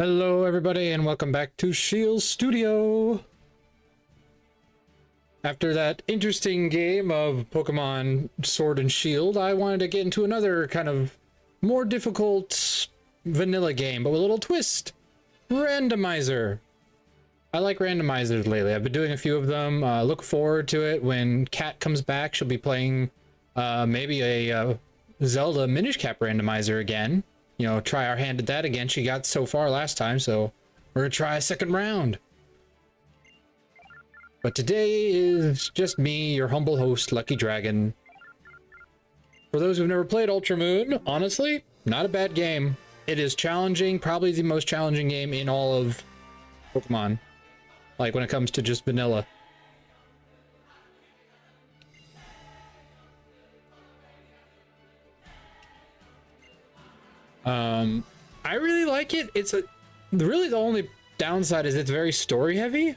Hello everybody and welcome back to Shield Studio. After that interesting game of Pokemon Sword and Shield, I wanted to get into another kind of more difficult vanilla game, but with a little twist. Randomizer. I like randomizers lately. I've been doing a few of them. Look forward to it when Kat comes back. She'll be playing maybe a Zelda Minish Cap randomizer again. You know, try our hand at that again. She got so far last time, so we're gonna try a second round. But today is just me, your humble host, Lucky Dragon. For those who've never played Ultra Moon, honestly, not a bad game. It is challenging, probably the most challenging game in all of Pokemon. Like when it comes to just vanilla. I really like it. Really the only downside is it's very story heavy.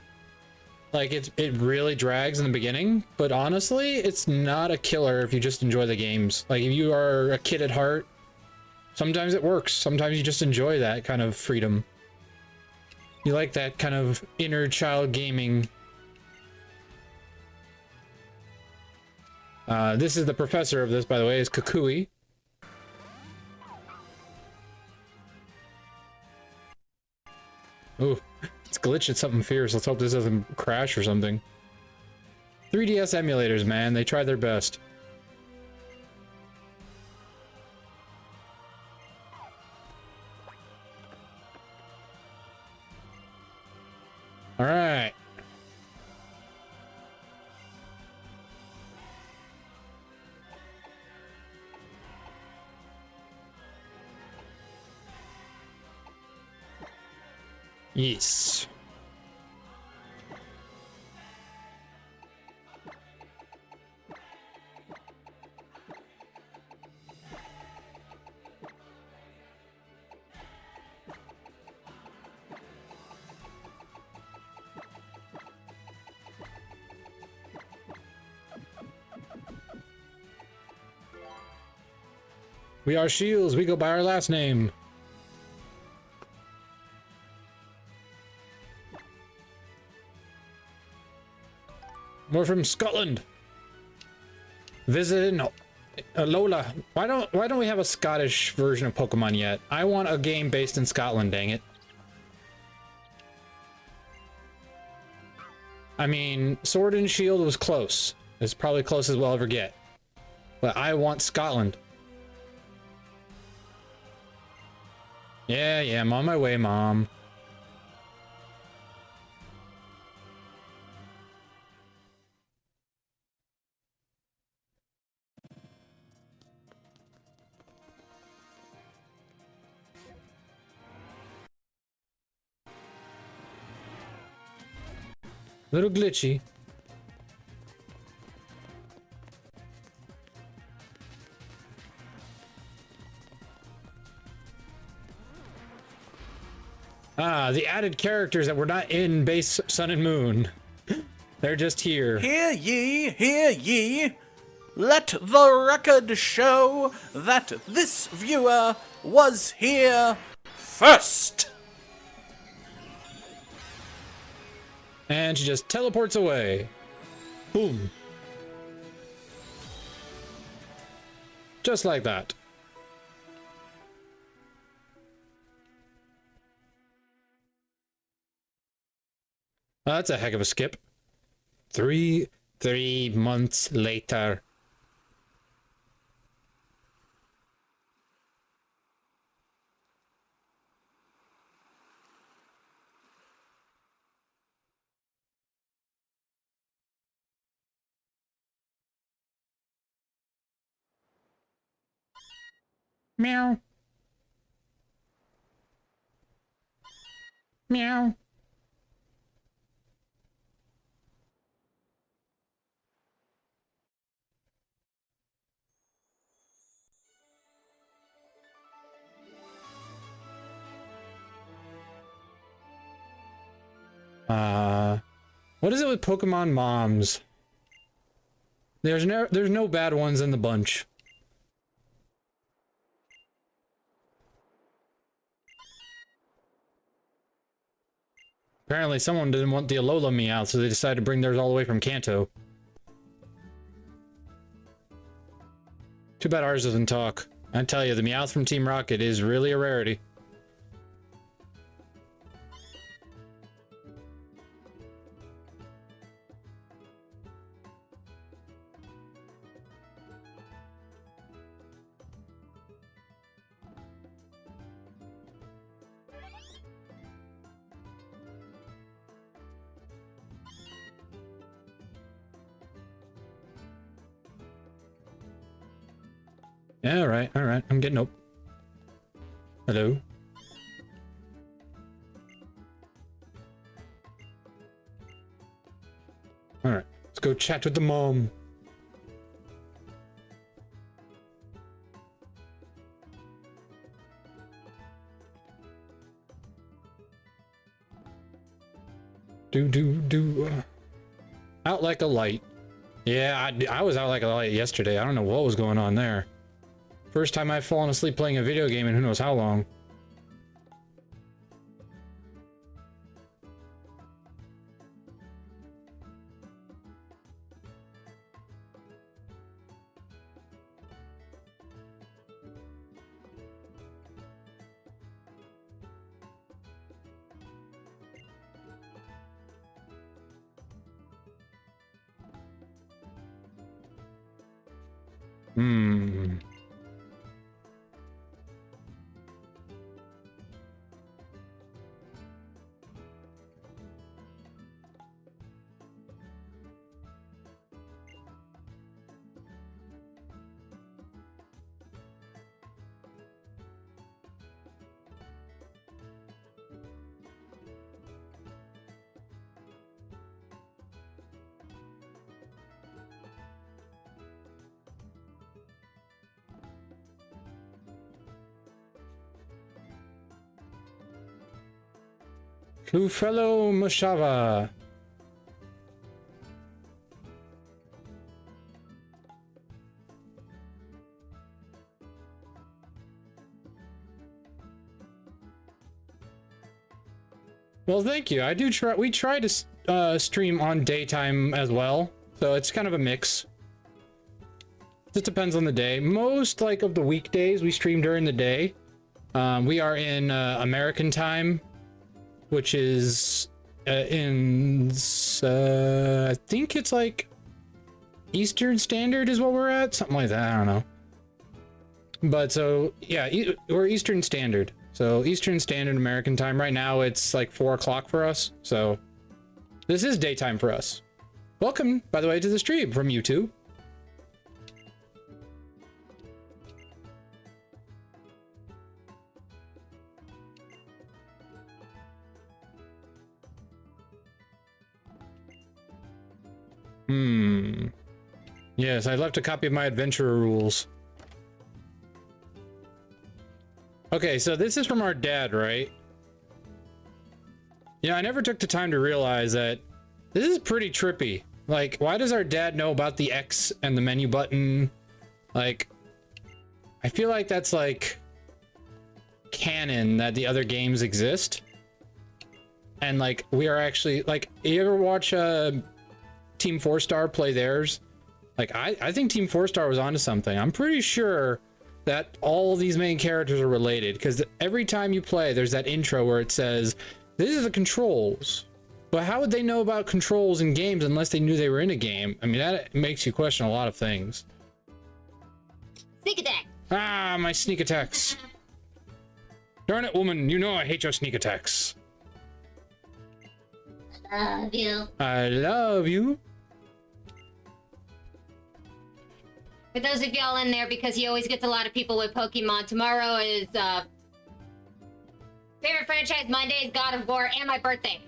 Like it really drags in the beginning, but honestly, it's not a killer if you just enjoy the games. Like if you are a kid at heart, sometimes it works. Sometimes you just enjoy that kind of freedom. You like that kind of inner child gaming. This is the professor of this, by the way, is Kukui. Ooh, it's glitching something fierce. Let's hope this doesn't crash or something. 3DS emulators, man. They tried their best. All right. Yes. We are Shields. We go by our last name. We're from Scotland. Visiting Lola. Why don't we have a Scottish version of Pokemon yet? I want a game based in Scotland, dang it. I mean, Sword and Shield was close. It's probably close as we'll ever get. But I want Scotland. Yeah, I'm on my way, Mom. Little glitchy. Ah, the added characters that were not in base Sun and Moon. They're just here. Hear ye, hear ye. Let the record show that this viewer was here first. And she just teleports away. Boom. Just like that. That's a heck of a skip. Three months later. Meow. Meow. What is it with Pokemon moms? There's no bad ones in the bunch. Apparently someone didn't want the Alola Meowth, so they decided to bring theirs all the way from Kanto. Too bad ours doesn't talk. I tell you, the Meowth from Team Rocket is really a rarity. Yeah, alright, I'm getting up. Hello? Alright, let's go chat with the mom. Out like a light. Yeah, I was out like a light yesterday. I don't know what was going on there. First time I've fallen asleep playing a video game in who knows how long. Fellow Mashava. Well, thank you. I do try. We try to stream on daytime as well, so it's kind of a mix. Just depends on the day. Most of the weekdays we stream during the day. We are in American time, which is I think it's like Eastern Standard is what we're at, something like that. I don't know. But so yeah, we're Eastern Standard. So Eastern Standard American time. Right now it's like 4 o'clock for us. So this is daytime for us. Welcome, by the way, to the stream from YouTube. Yes, I left a copy of my adventurer rules. Okay, so this is from our dad, right? Yeah, I never took the time to realize that this is pretty trippy. Like, why does our dad know about the X and the menu button? Like, I feel like that's like canon that the other games exist. And like, we are actually, like, you ever watch Team 4-Star play theirs? Like, I think Team 4-Star was onto something. I'm pretty sure that all these main characters are related, because every time you play, there's that intro where it says, this is the controls. But how would they know about controls in games unless they knew they were in a game? I mean, that makes you question a lot of things. Sneak attack! Ah, my sneak attacks. Darn it, woman, you know I hate your sneak attacks. Love you. I love you. For those of y'all in there, because he always gets a lot of people with Pokemon, tomorrow is favorite franchise Monday is God of War and my birthday.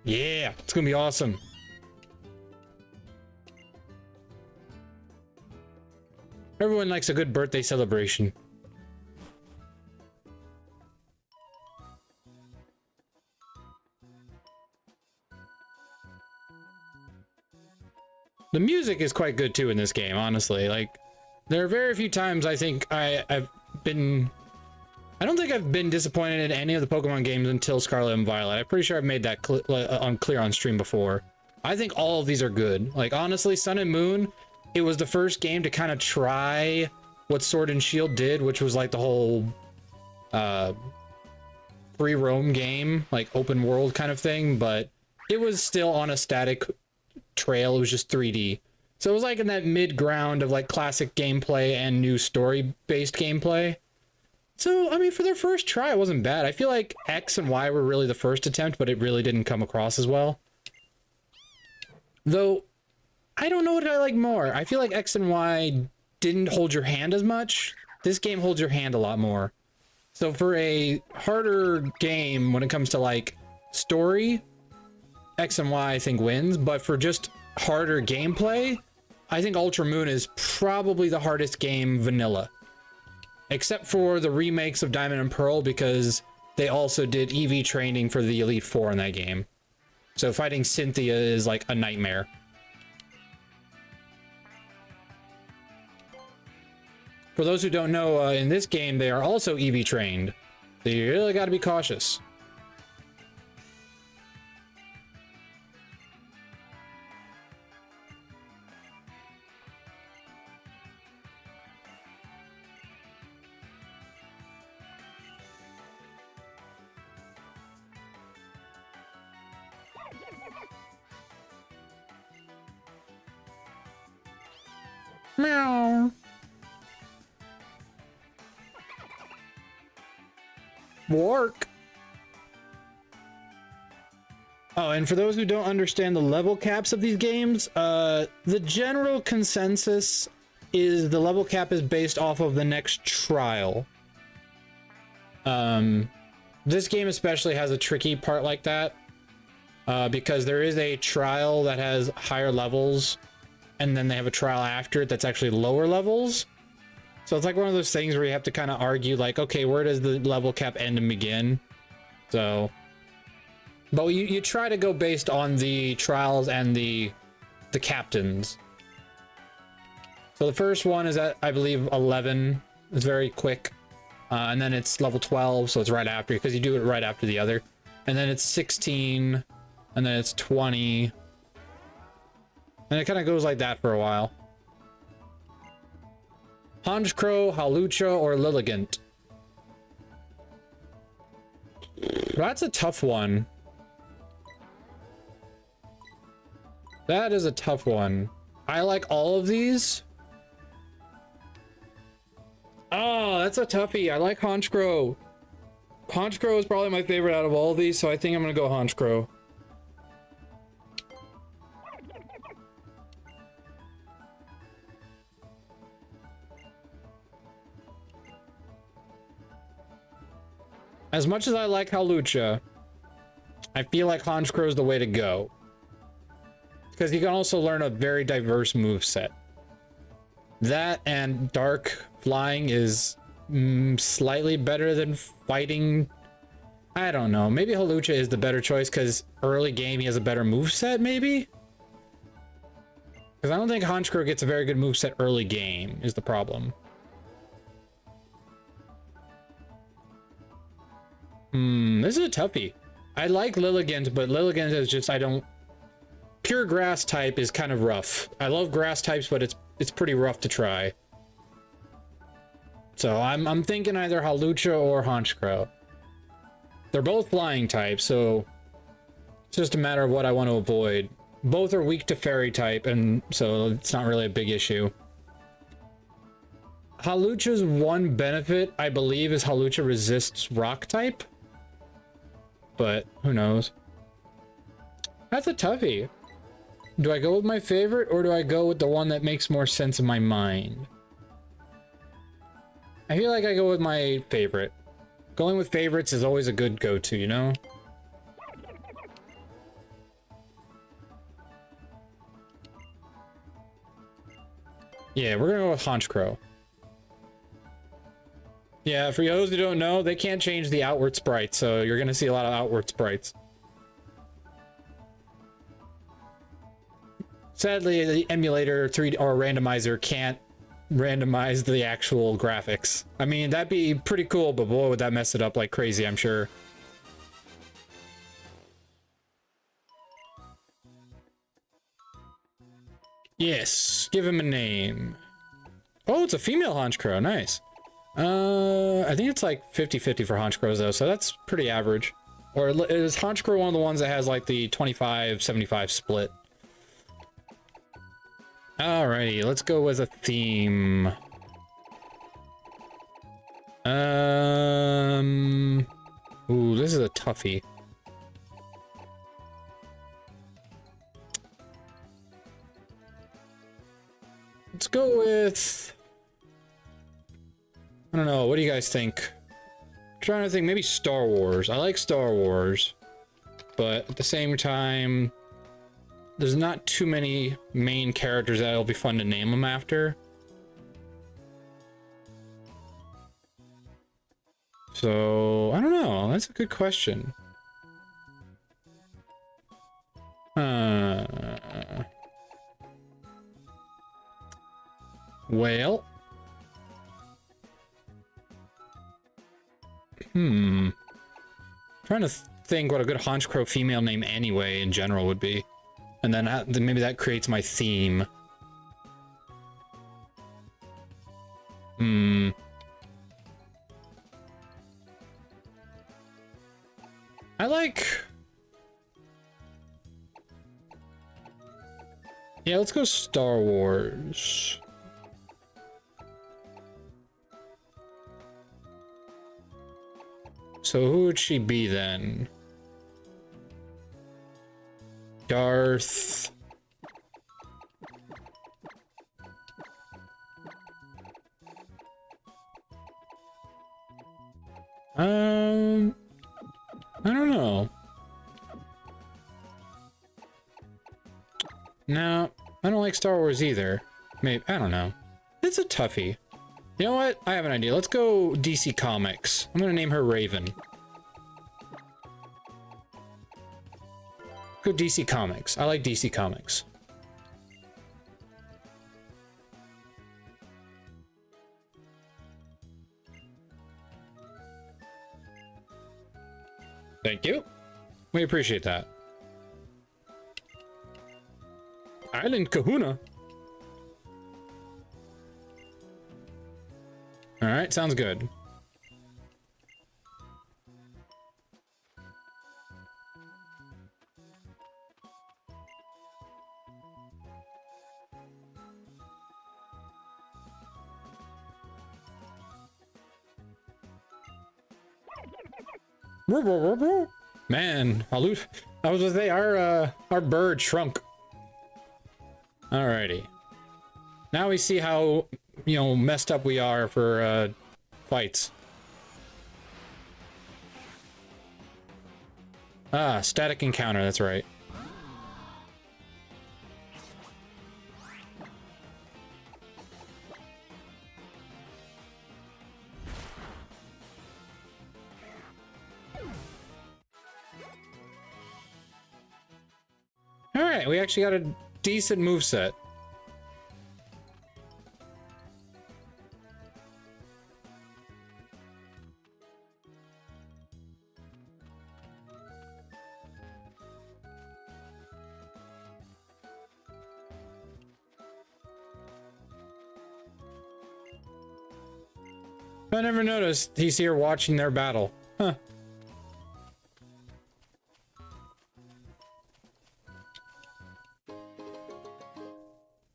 Yeah, it's gonna be awesome. Everyone likes a good birthday celebration. The music is quite good too in this game, honestly. Like, there are very few times I think I've been I don't think I've been disappointed in any of the Pokemon games until Scarlet and Violet. I'm pretty sure I've made that clear on stream before. I think all of these are good. Like, honestly, Sun and Moon, it was the first game to kind of try what Sword and Shield did, which was like the whole free roam game, like open world kind of thing, but it was still on a static trail. It was just 3D. So it was like in that mid ground of like classic gameplay and new story based gameplay. So, I mean, for their first try, it wasn't bad. I feel like X and Y were really the first attempt, but it really didn't come across as well. Though, I don't know what I like more. I feel like X and Y didn't hold your hand as much. This game holds your hand a lot more. So for a harder game, when it comes to like story, X and Y I think wins. But for just harder gameplay, I think Ultra Moon is probably the hardest game vanilla. Except for the remakes of Diamond and Pearl, because they also did EV training for the Elite Four in that game. So fighting Cynthia is like a nightmare. For those who don't know, in this game, they are also EV trained. So you really got to be cautious. Meow. Work. Oh, and for those who don't understand the level caps of these games, the general consensus is the level cap is based off of the next trial. This game especially has a tricky part like that, because there is a trial that has higher levels, and then they have a trial after it that's actually lower levels. So it's like one of those things where you have to kind of argue, like, okay, where does the level cap end and begin? So, but you try to go based on the trials and the captains. So the first one is at, I believe, 11. It's very quick. And then it's level 12, so it's right after, because you do it right after the other. And then it's 16, and then it's 20. And it kind of goes like that for a while. Honchkrow, Hawlucha, or Lilligant? That's a tough one. That is a tough one. I like all of these. Oh, that's a toughie. I like Honchkrow. Honchkrow is probably my favorite out of all of these, so I think I'm gonna go Honchkrow. As much as I like Hawlucha, I feel like Honchkrow is the way to go. Because you can also learn a very diverse moveset. That and Dark Flying is slightly better than fighting. I don't know. Maybe Hawlucha is the better choice because early game he has a better moveset, maybe? Because I don't think Honchkrow gets a very good moveset early game, is the problem. This is a toughie. I like Lilligant, but Lilligant is just, I don't... Pure grass type is kind of rough. I love grass types, but it's pretty rough to try. So I'm thinking either Hawlucha or Honchkrow. They're both flying types, so it's just a matter of what I want to avoid. Both are weak to fairy type, and so it's not really a big issue. Hawlucha's one benefit, I believe, is Hawlucha resists rock type. But who knows? That's a toughie. Do I go with my favorite, or do I go with the one that makes more sense in my mind? I feel like I go with my favorite. Going with favorites is always a good go-to, you know? Yeah, we're gonna go with Honchkrow. Yeah, for those who don't know, they can't change the outward sprites, so you're gonna see a lot of outward sprites. Sadly, the emulator 3D or randomizer can't randomize the actual graphics. I mean, that'd be pretty cool, but boy, would that mess it up like crazy, I'm sure. Yes, give him a name. Oh, it's a female Honchcrow, nice. I think it's like 50-50 for Honchcrows though, so that's pretty average. Or is Honchcrow one of the ones that has like the 25-75 split? Alrighty, let's go with a theme. Ooh, this is a toughie. Let's go with... I don't know, what do you guys think? I'm trying to think, maybe Star Wars. I like Star Wars, but at the same time, there's not too many main characters that'll be fun to name them after. So, I don't know. That's a good question. Well. Trying to think what a good Honchcrow female name anyway in general would be. And then maybe that creates my theme. I like... Yeah, let's go Star Wars. So who would she be then? Darth... I don't know. No, I don't like Star Wars either. Maybe, I don't know. It's a toughie. You know what? I have an idea. Let's go DC Comics. I'm gonna name her Raven. Go DC Comics. I like DC Comics. Thank you. We appreciate that. Island Kahuna. All right, sounds good. Man, I was gonna say our bird shrunk. Alrighty. Now we see how, you know, messed up we are for fights. Ah, static encounter, that's right. Alright, we actually got a decent moveset. I never noticed he's here watching their battle. Huh.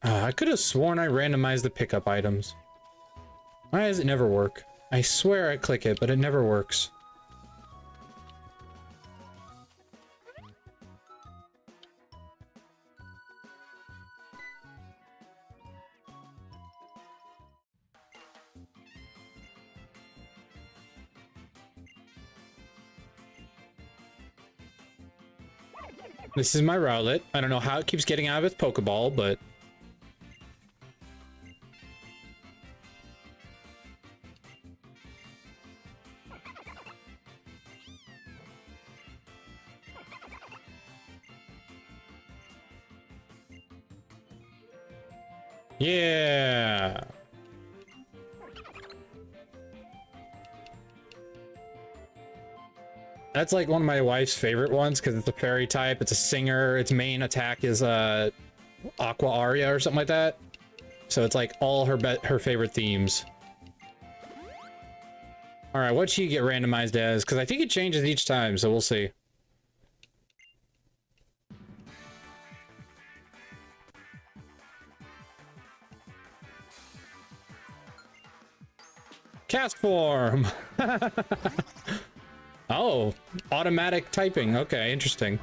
I could have sworn I randomized the pickup items. Why does it never work? I swear I click it, but it never works. This is my Rowlet. I don't know how it keeps getting out of its Pokeball, but... Yeah! That's like one of my wife's favorite ones because it's a fairy type, it's a singer, its main attack is Aqua Aria or something like that. So it's like all her favorite themes. Alright, what'd she get randomized as? Because I think it changes each time, so we'll see. Cast form! Oh, automatic typing. Okay, interesting.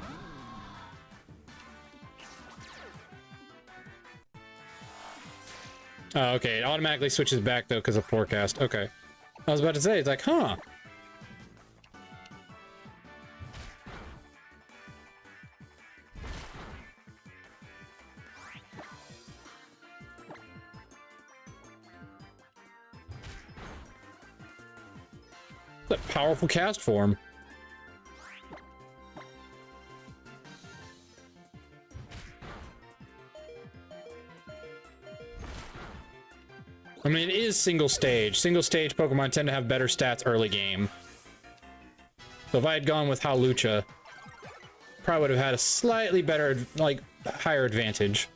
Oh, okay, it automatically switches back though because of forecast. Okay. I was about to say, it's like, huh. That powerful cast form. I mean, it is single stage. Single stage Pokemon tend to have better stats early game. So if I had gone with Hawlucha, probably would have had a slightly better, like, higher advantage.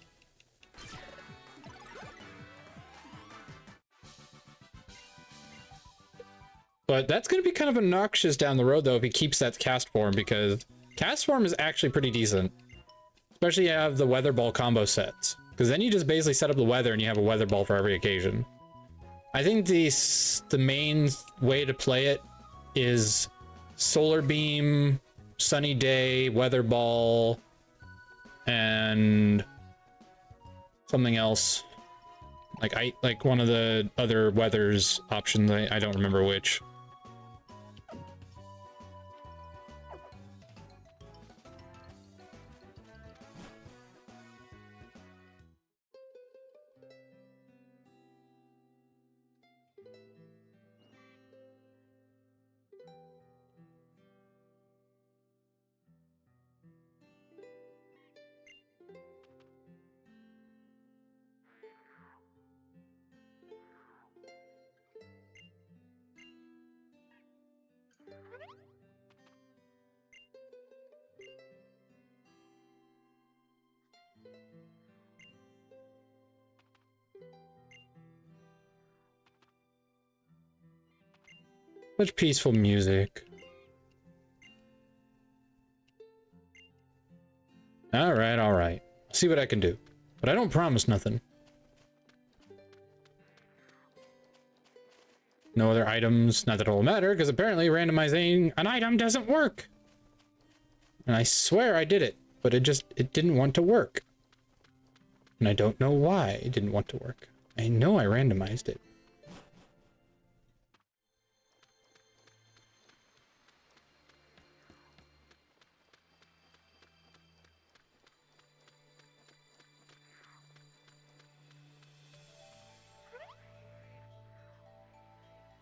But that's going to be kind of obnoxious down the road, though, if he keeps that cast form, because cast form is actually pretty decent. Especially if you have the Weather Ball combo sets. Because then you just basically set up the weather and you have a Weather Ball for every occasion. I think the main way to play it is Solar Beam, Sunny Day, Weather Ball, and something else. Like one of the other weathers options, I don't remember which. Such peaceful music. Alright, alright. I'll see what I can do. But I don't promise nothing. No other items. Not that it'll matter, because apparently randomizing an item doesn't work. And I swear I did it, but it didn't want to work. And I don't know why it didn't want to work. I know I randomized it.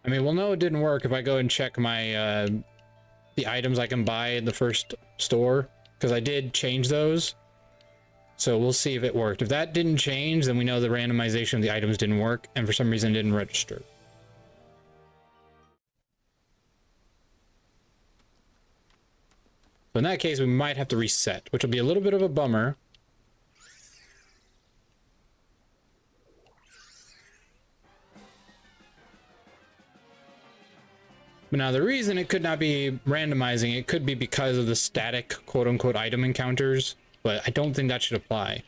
I mean, we'll know it didn't work if I go and check my, the items I can buy in the first store, because I did change those. So we'll see if it worked. If that didn't change, then we know the randomization of the items didn't work, and for some reason it didn't register. So in that case, we might have to reset, which will be a little bit of a bummer. But now the reason it could not be randomizing, it could be because of the static quote-unquote item encounters, but I don't think that should apply.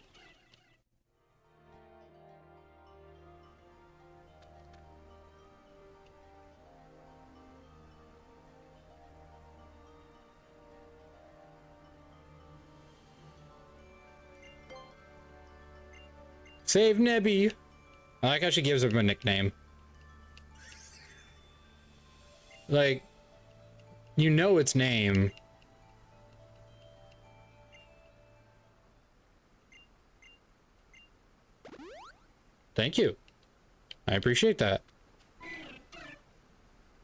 Save Nebby! I like how she gives him a nickname. Like, you know its name. Thank you. I appreciate that.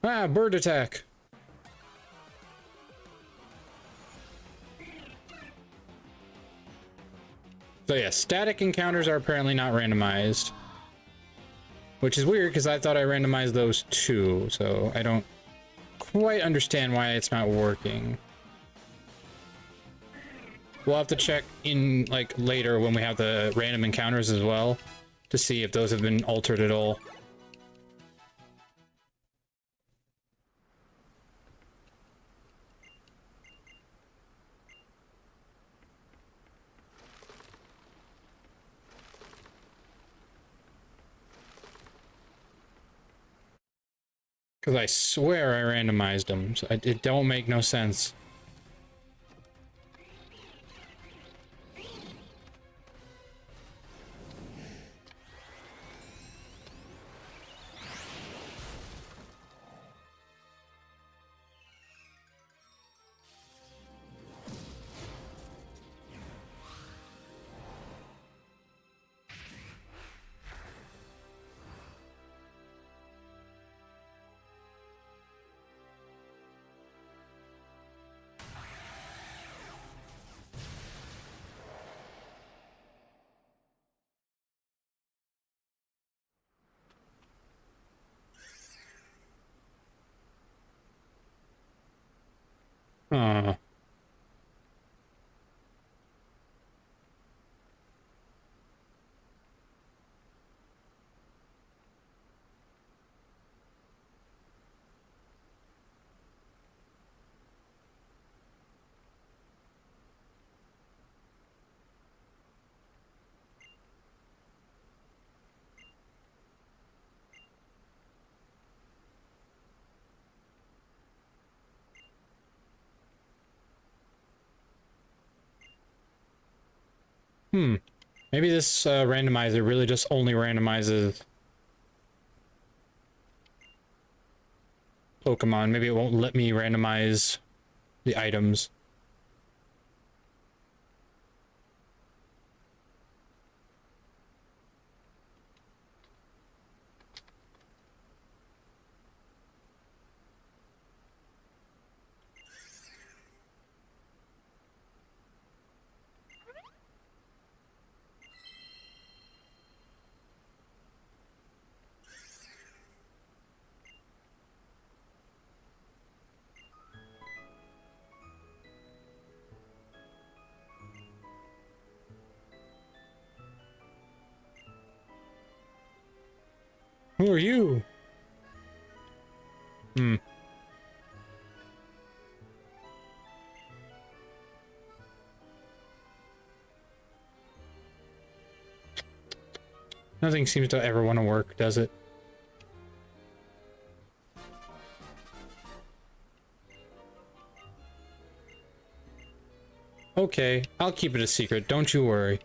Ah, bird attack. So yeah, static encounters are apparently not randomized. Which is weird, because I thought I randomized those too, so I don't quite understand why it's not working. We'll have to check in, like, later when we have the random encounters as well, to see if those have been altered at all. Because I swear I randomized them, so it don't make no sense. Huh. Maybe this randomizer really just only randomizes Pokemon. Maybe it won't let me randomize the items. Who are you? Nothing seems to ever want to work, does it? Okay, I'll keep it a secret, don't you worry.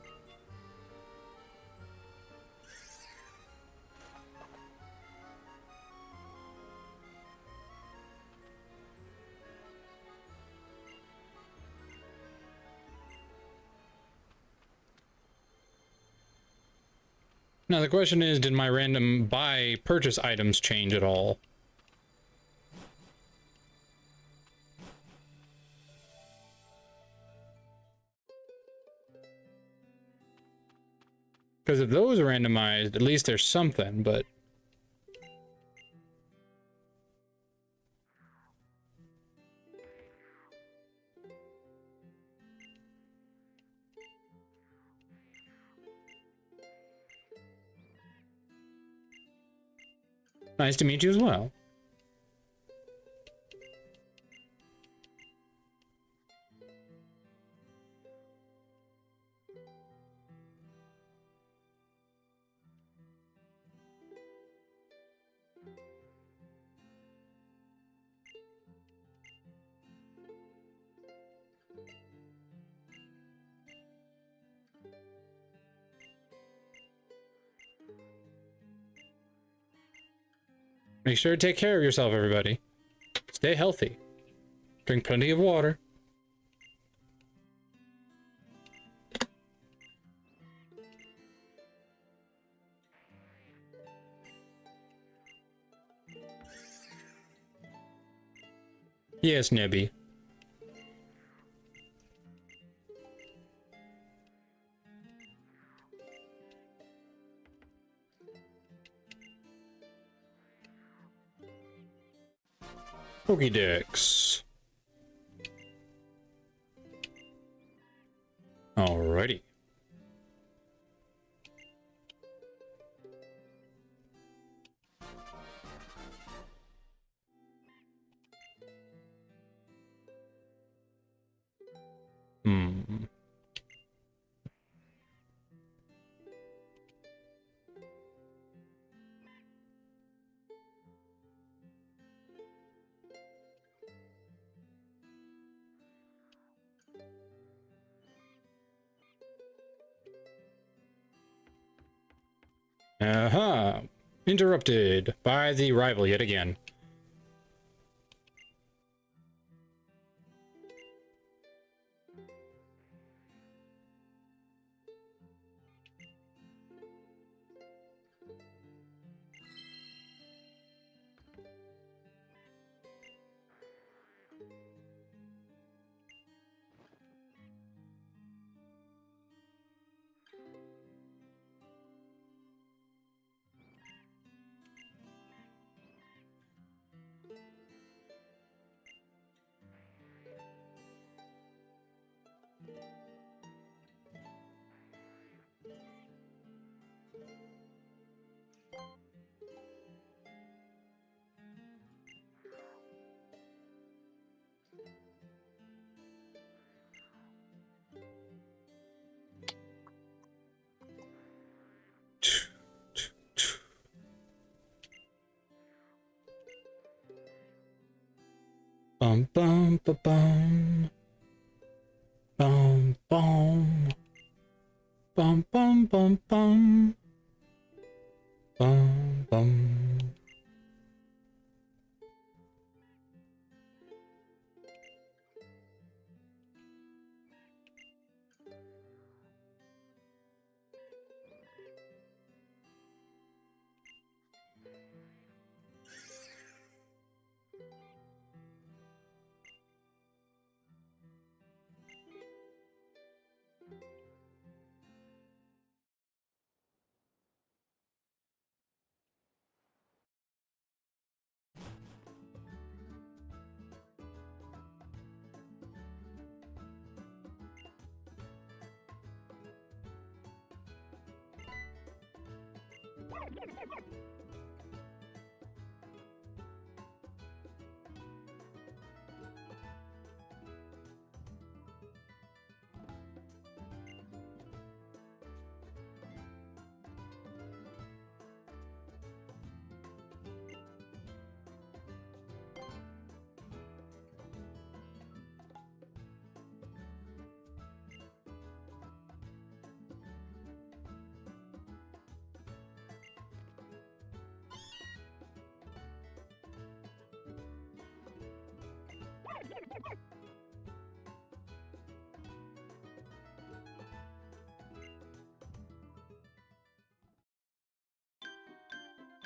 Now the question is, did my random buy purchase items change at all? Because if those are randomized, at least there's something, but... Nice to meet you as well. Make sure to take care of yourself, everybody. Stay healthy. Drink plenty of water. Yes, Nebby. Pokédex. Alrighty. Hmm. Aha! Interrupted by the rival yet again. Bum bum ba bum. Bum bum. Bum bum bum bum. Bum bum.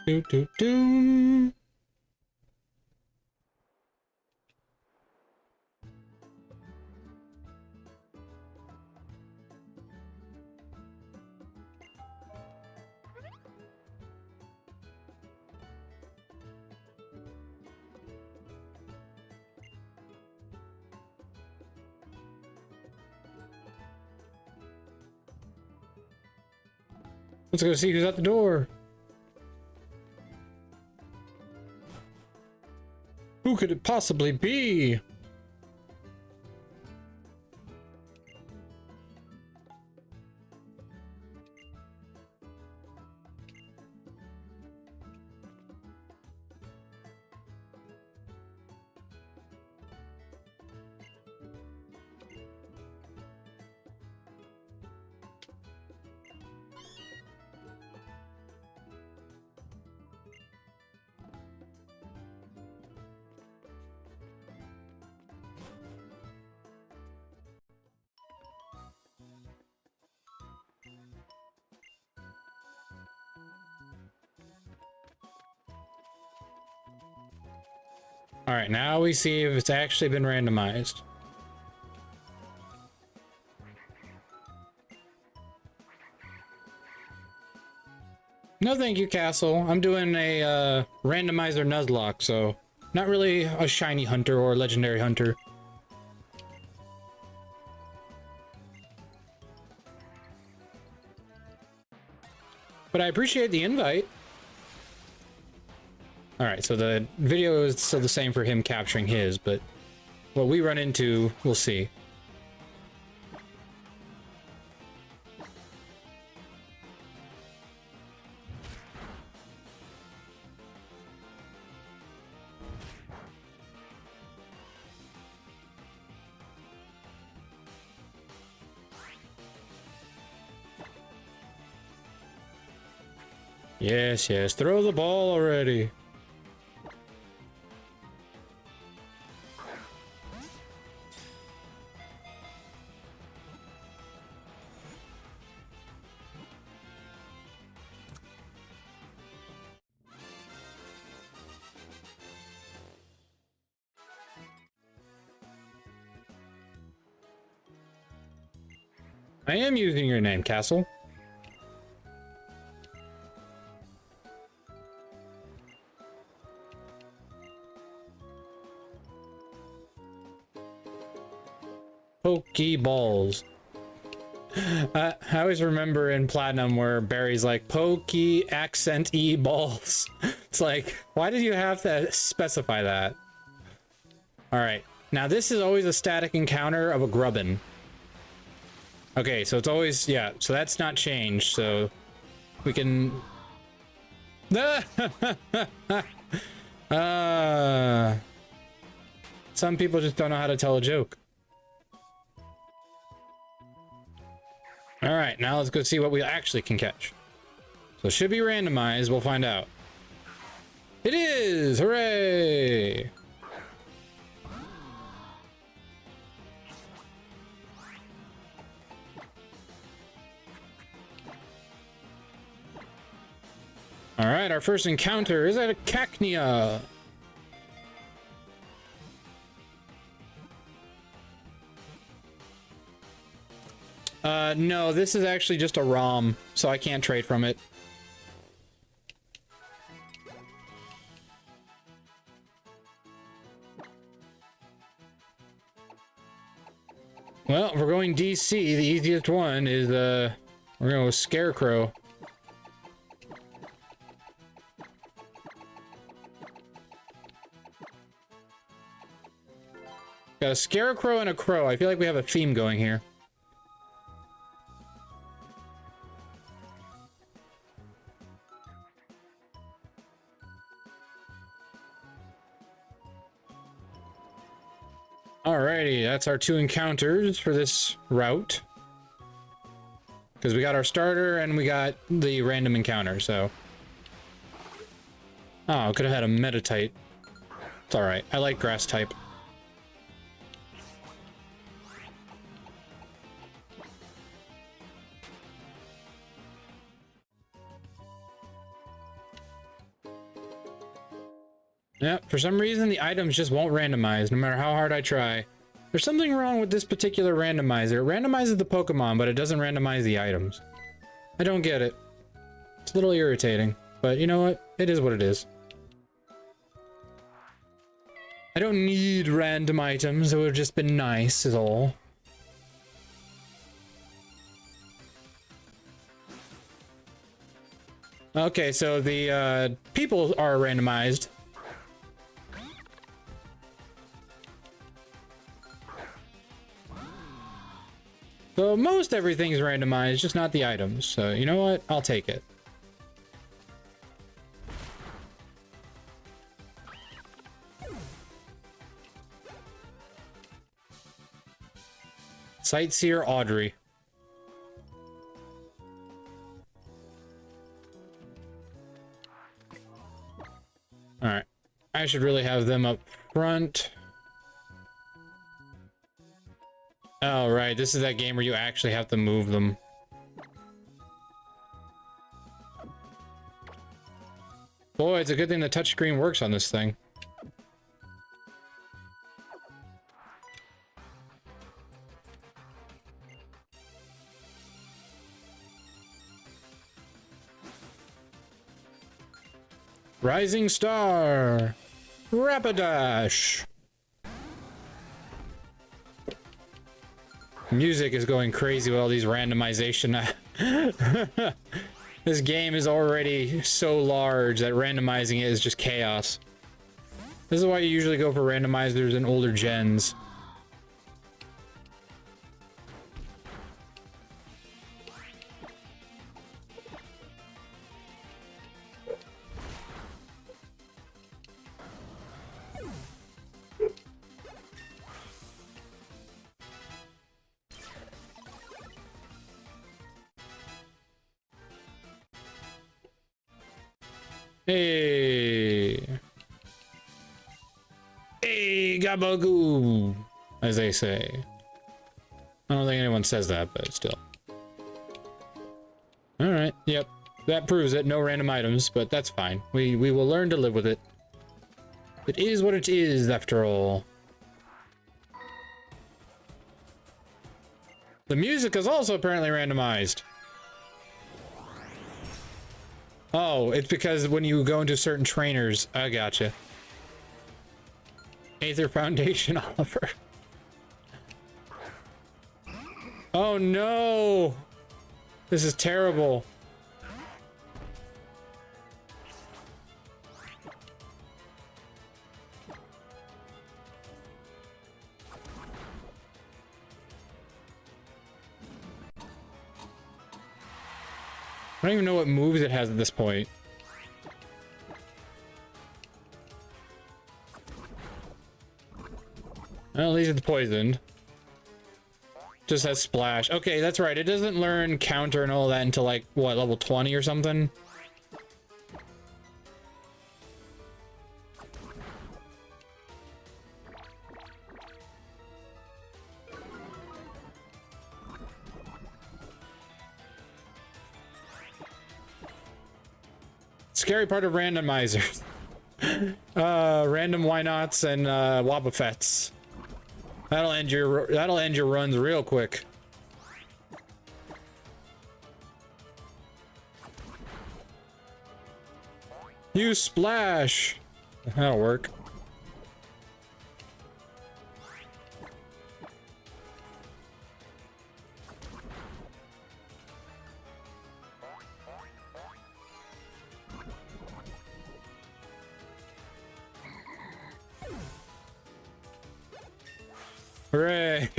Do do do. Let's go see who's at the door. Who could it possibly be? All right, now we see if it's actually been randomized. No, thank you, Castle. I'm doing a randomizer Nuzlocke, so Not really a shiny hunter or legendary hunter. But I appreciate the invite. Alright, so the video is still the same for him capturing his, but what we run into, we'll see. Yes, yes, throw the ball already. I am using your name, Castle. Pokeballs. I always remember in Platinum where Barry's like, Pokey accent E balls. It's like, why did you have to specify that? Alright, now this is always a static encounter of a Grubbin. Okay, so it's always, yeah, so that's not changed, so we can... Some people just don't know how to tell a joke. Alright, now let's go see what we actually can catch. So it should be randomized, we'll find out. It is! Hooray! Alright, our first encounter is at a Cacnea. No, this is actually just a ROM, so I can't trade from it. Well, if we're going DC, the easiest one is, we're going with Scarecrow. Got a Scarecrow and a Crow. I feel like we have a theme going here. Alrighty, that's our 2 encounters for this route. Because we got our starter and we got the random encounter, so... Oh, could have had a Metatite. It's alright, I like grass type. Yeah, for some reason the items just won't randomize, no matter how hard I try. There's something wrong with this particular randomizer. It randomizes the Pokemon, but it doesn't randomize the items. I don't get it. It's a little irritating, but you know what? It is what it is. I don't need random items, it would have just been nice, is all. Okay, so the people are randomized. So most everything's randomized, just not the items. So you know what? I'll take it. Sightseer Audrey. Alright. I should really have them up front. Oh, right. This is that game where you actually have to move them. Boy, it's a good thing the touchscreen works on this thing. Rising Star! Rapidash. Music is going crazy with all these randomization. This game is already so large that randomizing it is just chaos. This is why you usually go for randomizers in older gens. Hey. Hey, gabagoo, as they say. I don't think anyone says that, but still. Alright, yep. That proves it. No random items, but that's fine. We will learn to live with it. It is what it is, after all. The music is also apparently randomized. Oh, it's because when you go into certain trainers... I gotcha. Aether Foundation, Oliver. Oh no! This is terrible. I don't even know what moves it has at this point. Well, at least it's poisoned. Just has splash. Okay, that's right. It doesn't learn counter and all that until like, what, level 20 or something? Scary part of randomizers. Random why nots and Wobbuffets. That'll end your runs real quick. Use splash. That'll work. Hooray!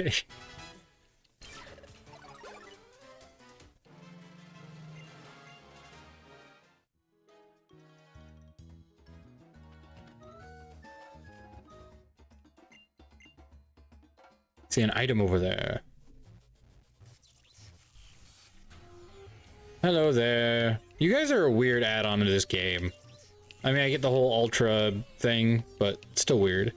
See an item over there. Hello there. You guys are a weird add-on to this game. I mean, I get the whole ultra thing, but it's still weird.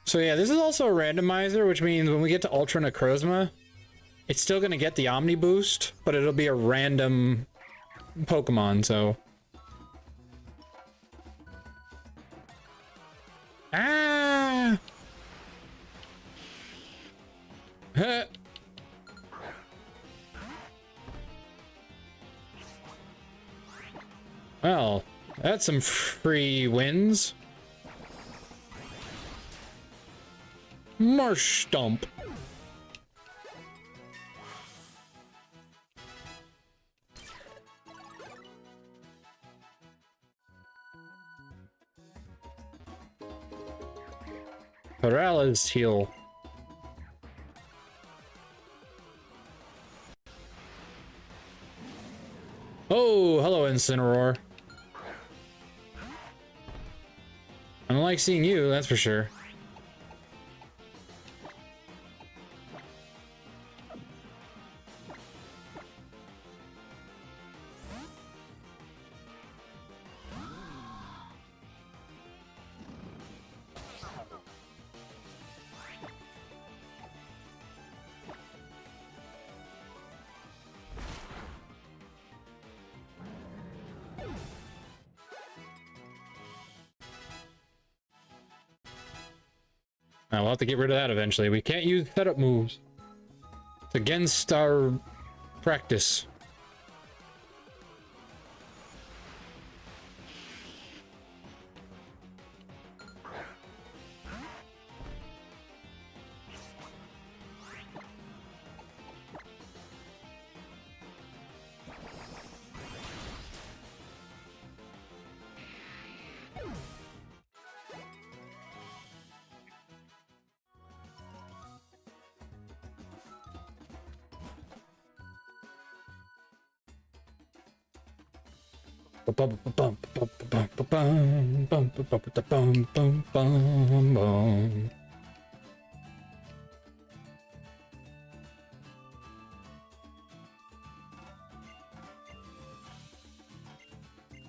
So yeah, this is also a randomizer, which means when we get to Ultra Necrozma, it's still gonna get the Omni boost, but it'll be a random Pokemon, so... Ah! Huh. Well, that's some free wins. Marsh Stomp. Paralysis heal. Oh, hello, Incineroar. I don't like seeing you, that's for sure. We'll have to get rid of that eventually. We can't use setup moves. It's against our Practice.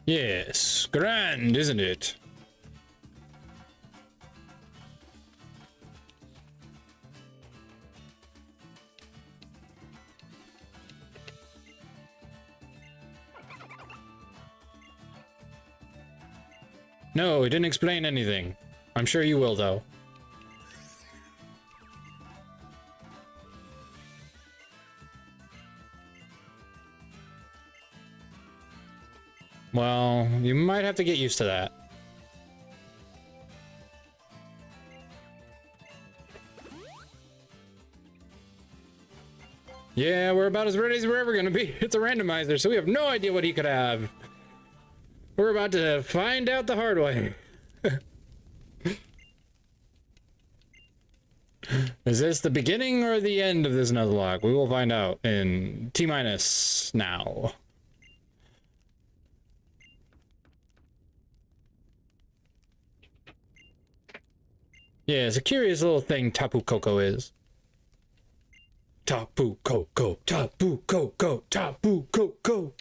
Yes, grand, isn't it? No, it didn't explain anything. I'm sure you will, though. Well, you might have to get used to that. Yeah, we're about as ready as we're ever gonna be. It's a randomizer, so we have no idea what he could have. We're about to find out the hard way. Is this the beginning or the end of this Nuzlocke? We will find out in T-minus now. Yeah, it's a curious little thing Tapu Koko is. Tapu Koko, Tapu Koko, Tapu Koko.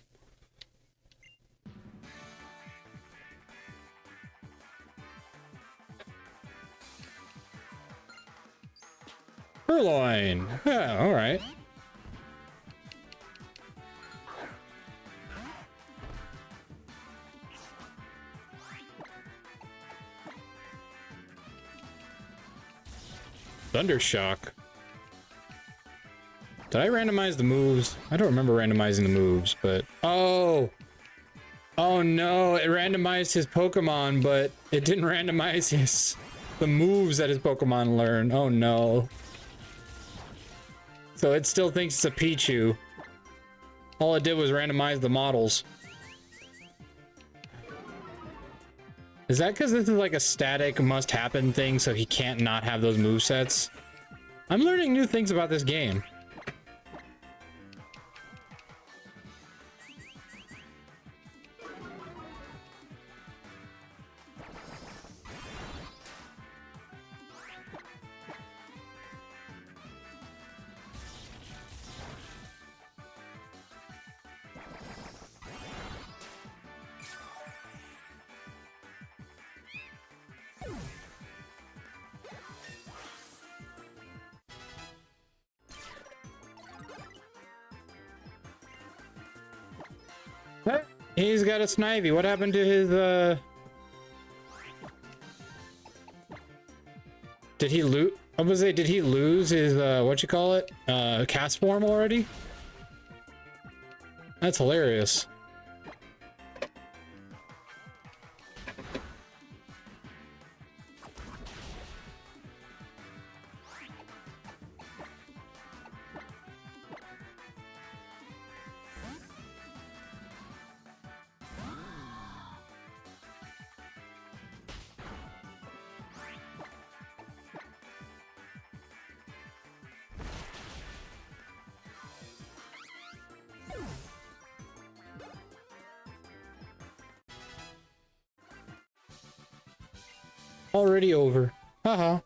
Purloin. Yeah, all right. Thundershock. Did I randomize the moves? I don't remember randomizing the moves, but... Oh! Oh no, it randomized his Pokemon, but it didn't randomize the moves that his Pokemon learn. Oh no. So it still thinks it's a Pichu. All it did was randomize the models. Is that because this is like a static must-happen thing, so he can't not have those movesets? I'm learning new things about this game. He's got a Snivy. What happened to his, Did he loot? I was say, did he lose his, cast form already? That's hilarious. Already over. Haha.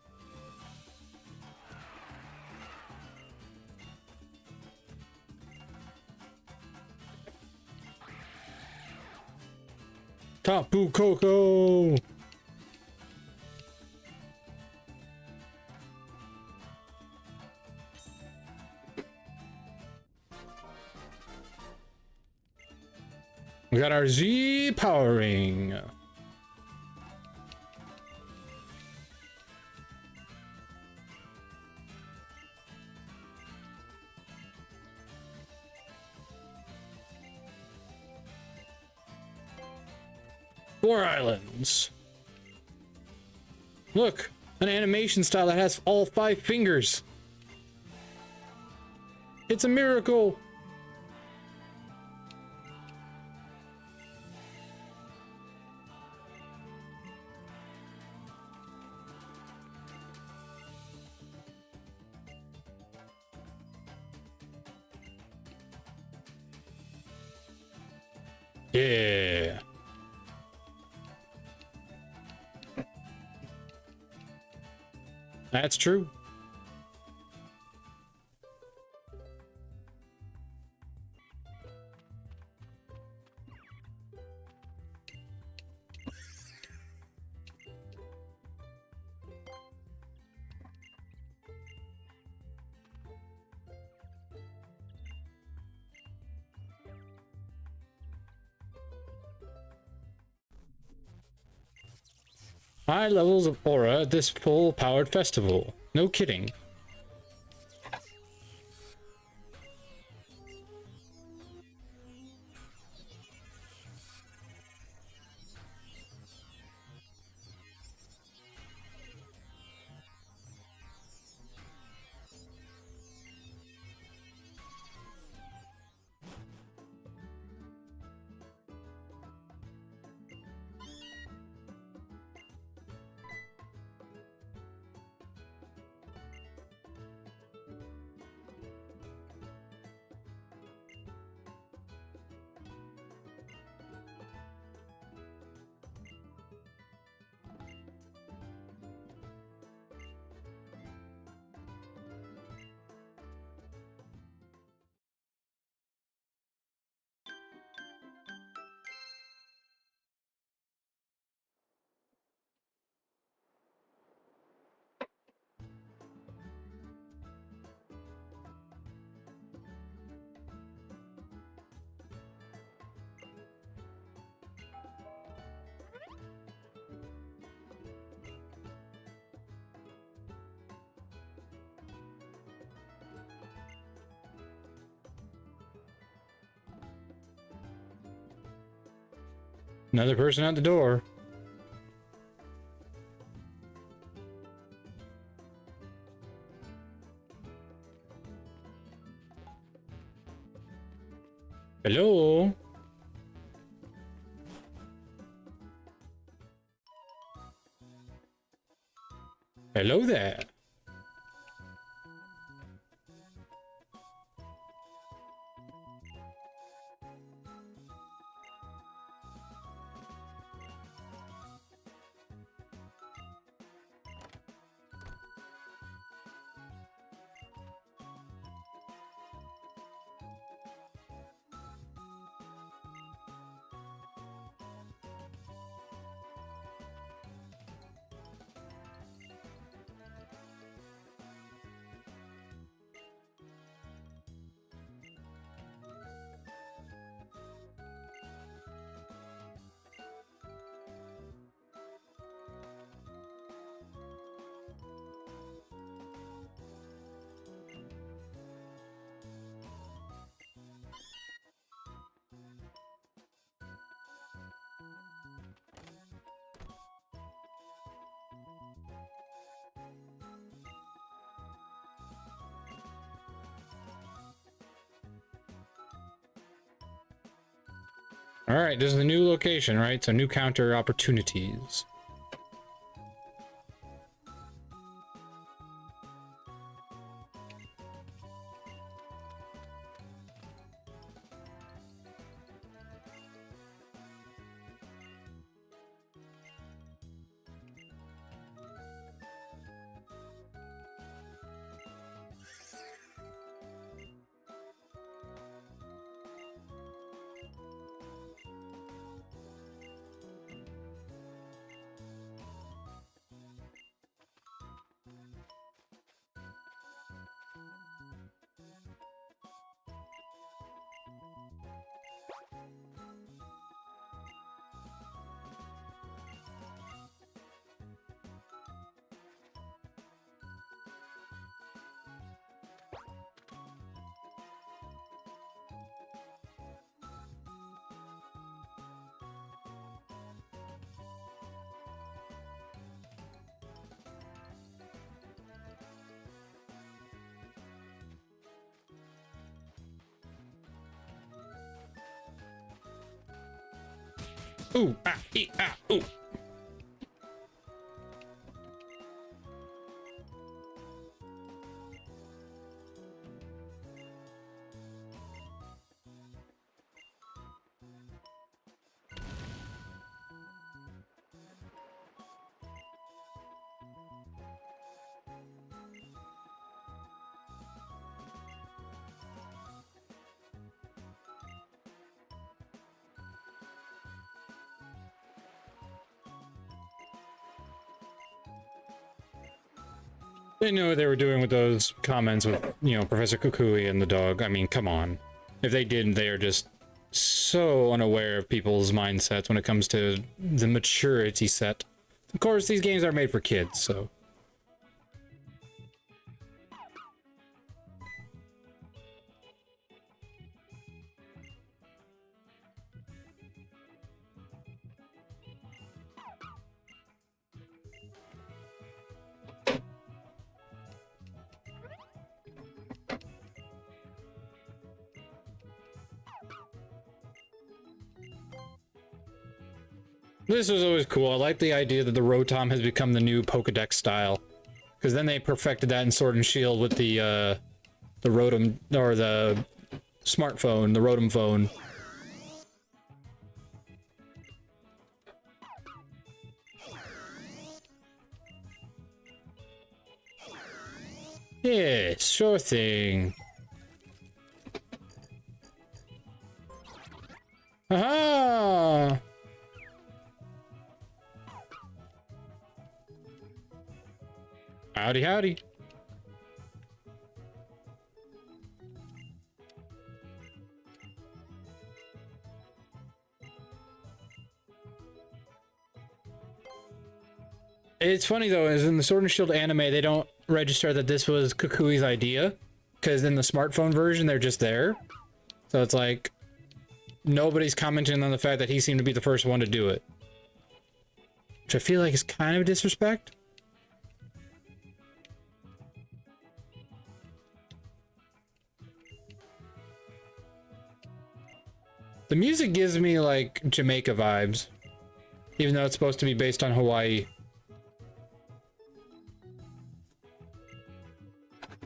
Tapu Koko. We got our Z powering. 4 islands. Look, an animation style that has all 5 fingers. It's a miracle. Yeah. That's true. High levels of aura at this full-powered festival. No kidding. Another person at the door. Hello? Hello there. All right, this is the new location, right? So new counter opportunities. Ooh, ah, ee, ah, ooh. They knew what they were doing with those comments with, you know, Professor Kukui and the dog. I mean, come on. If they didn't, they are just so unaware of people's mindsets when it comes to the maturity set. Of course, these games are made for kids, so... This was always cool. I like the idea that the Rotom has become the new Pokedex style. Because then they perfected that in Sword and Shield with the Rotom, or the smartphone, the Rotom phone. Yes, sure thing. Aha! Howdy, howdy. It's funny though, is in the Sword and Shield anime, they don't register that this was Kukui's idea, because in the smartphone version, they're just there. So it's like, nobody's commenting on the fact that he seemed to be the first one to do it. Which I feel like is kind of disrespect. The music gives me, like, Jamaica vibes. Even though it's supposed to be based on Hawaii.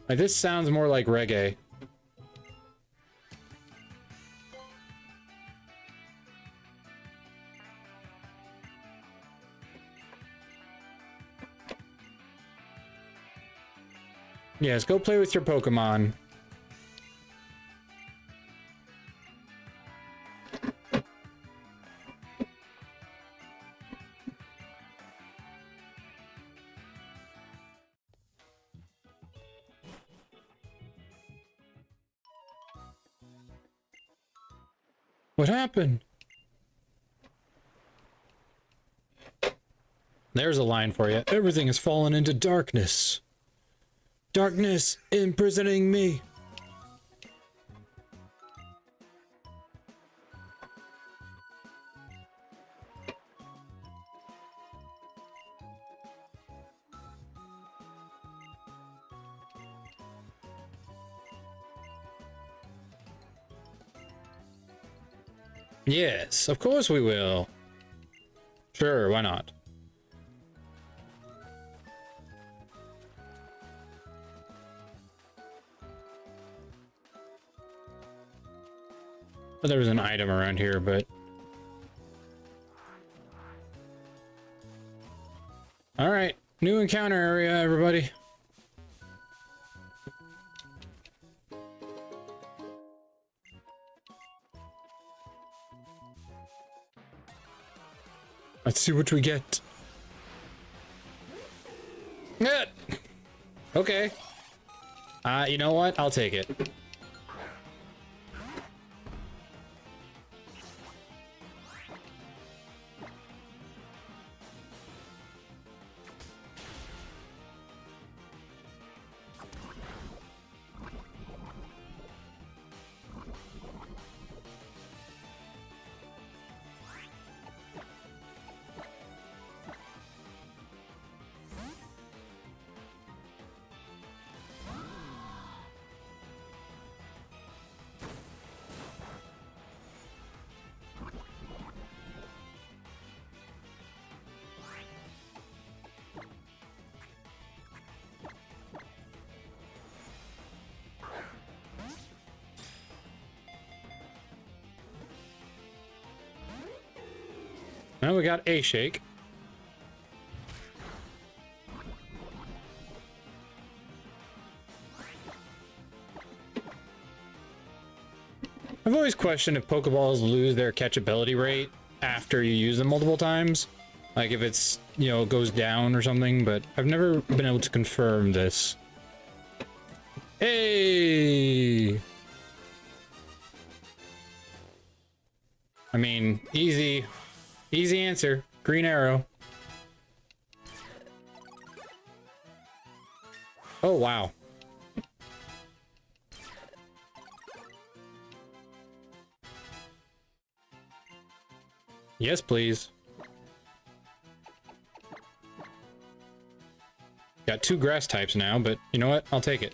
Like, this sounds more like reggae. Yes, go play with your Pokemon. What happened? There's a line for you. Everything has fallen into darkness. Darkness imprisoning me. Yes, of course we will. Sure, why not? Well, there was an item around here, but... Alright, new encounter area, everybody. Let's see what we get. Yeah. Okay. You know what? I'll take it. Now we got a shake. I've always questioned if Pokeballs lose their catchability rate after you use them multiple times. Like if it's, you know, goes down or something, but I've never been able to confirm this. Hey! I mean, easy answer. Green arrow. Oh, wow. Yes, please. Got 2 grass types now, but you know what? I'll take it.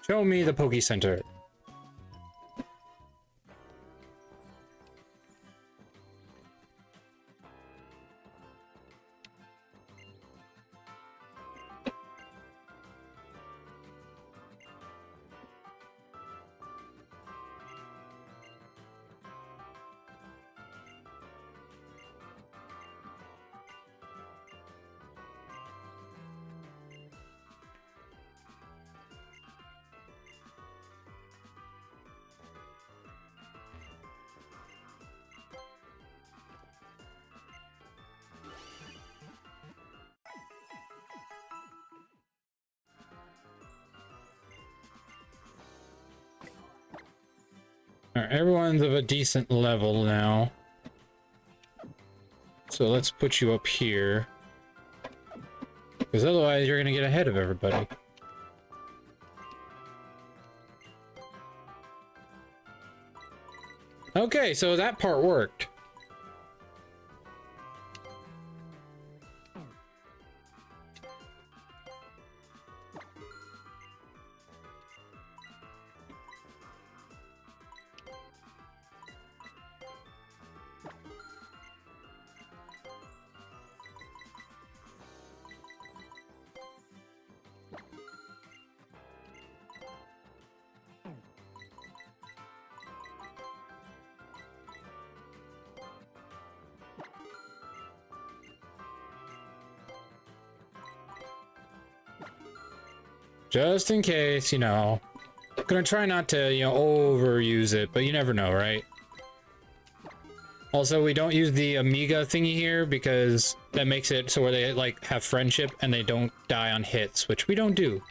Show me the Poke Center. Alright, everyone's of a decent level now. So let's put you up here. Because otherwise you're gonna get ahead of everybody. Okay, so that part worked. Just in case, you know. I'm gonna try not to, you know, overuse it, but you never know, right? Also, we don't use the Amiga thingy here because that makes it so where they, like, have friendship and they don't die on hits, which we don't do.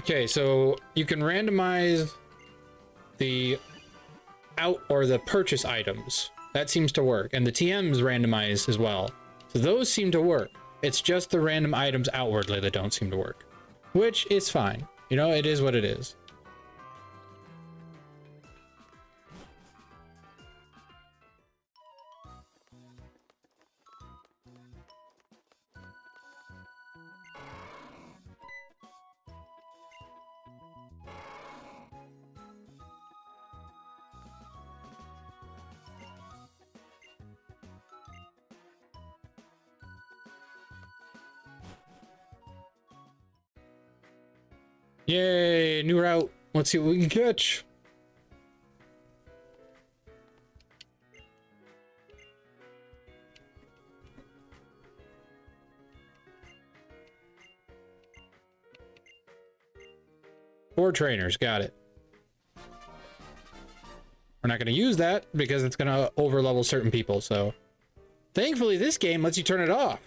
Okay, so you can randomize the out or the purchase items. That seems to work. And the TMs randomize as well. So those seem to work. It's just the random items outwardly that don't seem to work. Which is fine. You know, it is what it is. Yay, new route. Let's see what we can catch. Four trainers, got it. We're not going to use that because it's going to overlevel certain people. So thankfully this game lets you turn it off.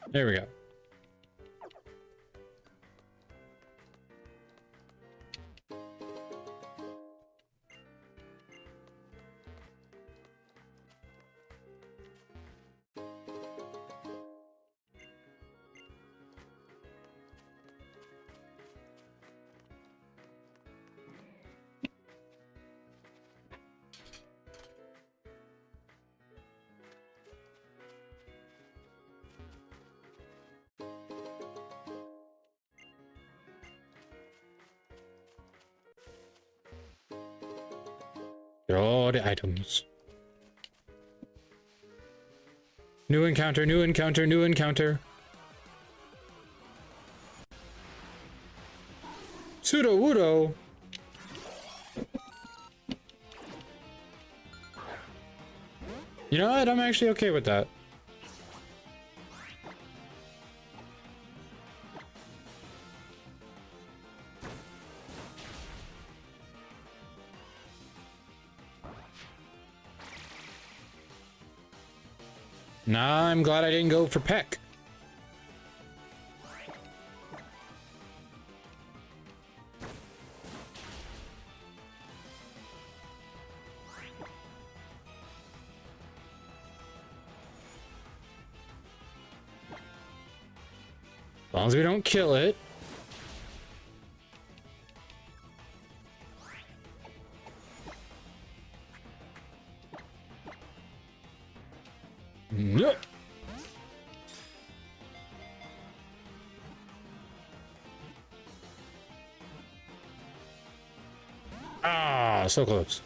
There we go. Draw the items. New encounter, new encounter, new encounter. Pseudo Wudo. You know what? I'm actually okay with that. Nah, I'm glad I didn't go for Peck. As long as we don't kill it. Nope. Ah, so close.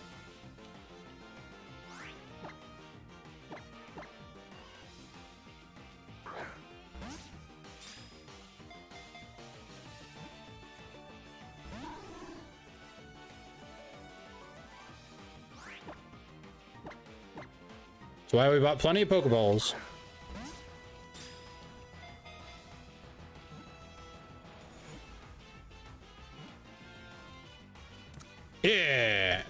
That's why we bought plenty of Pokeballs. Yeah.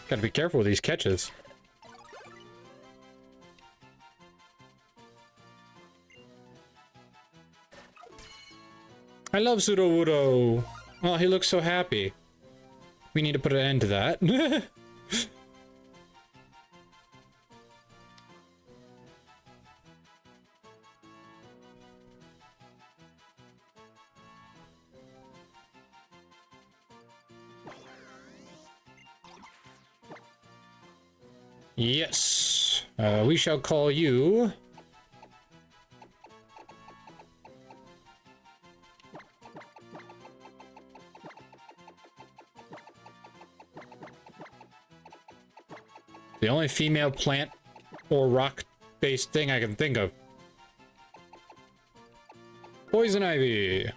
Gotta be careful with these catches. I love Sudowoodo. Oh, he looks so happy. We need to put an end to that. Yes. We shall call you... the only female plant or rock-based thing I can think of. Poison Ivy.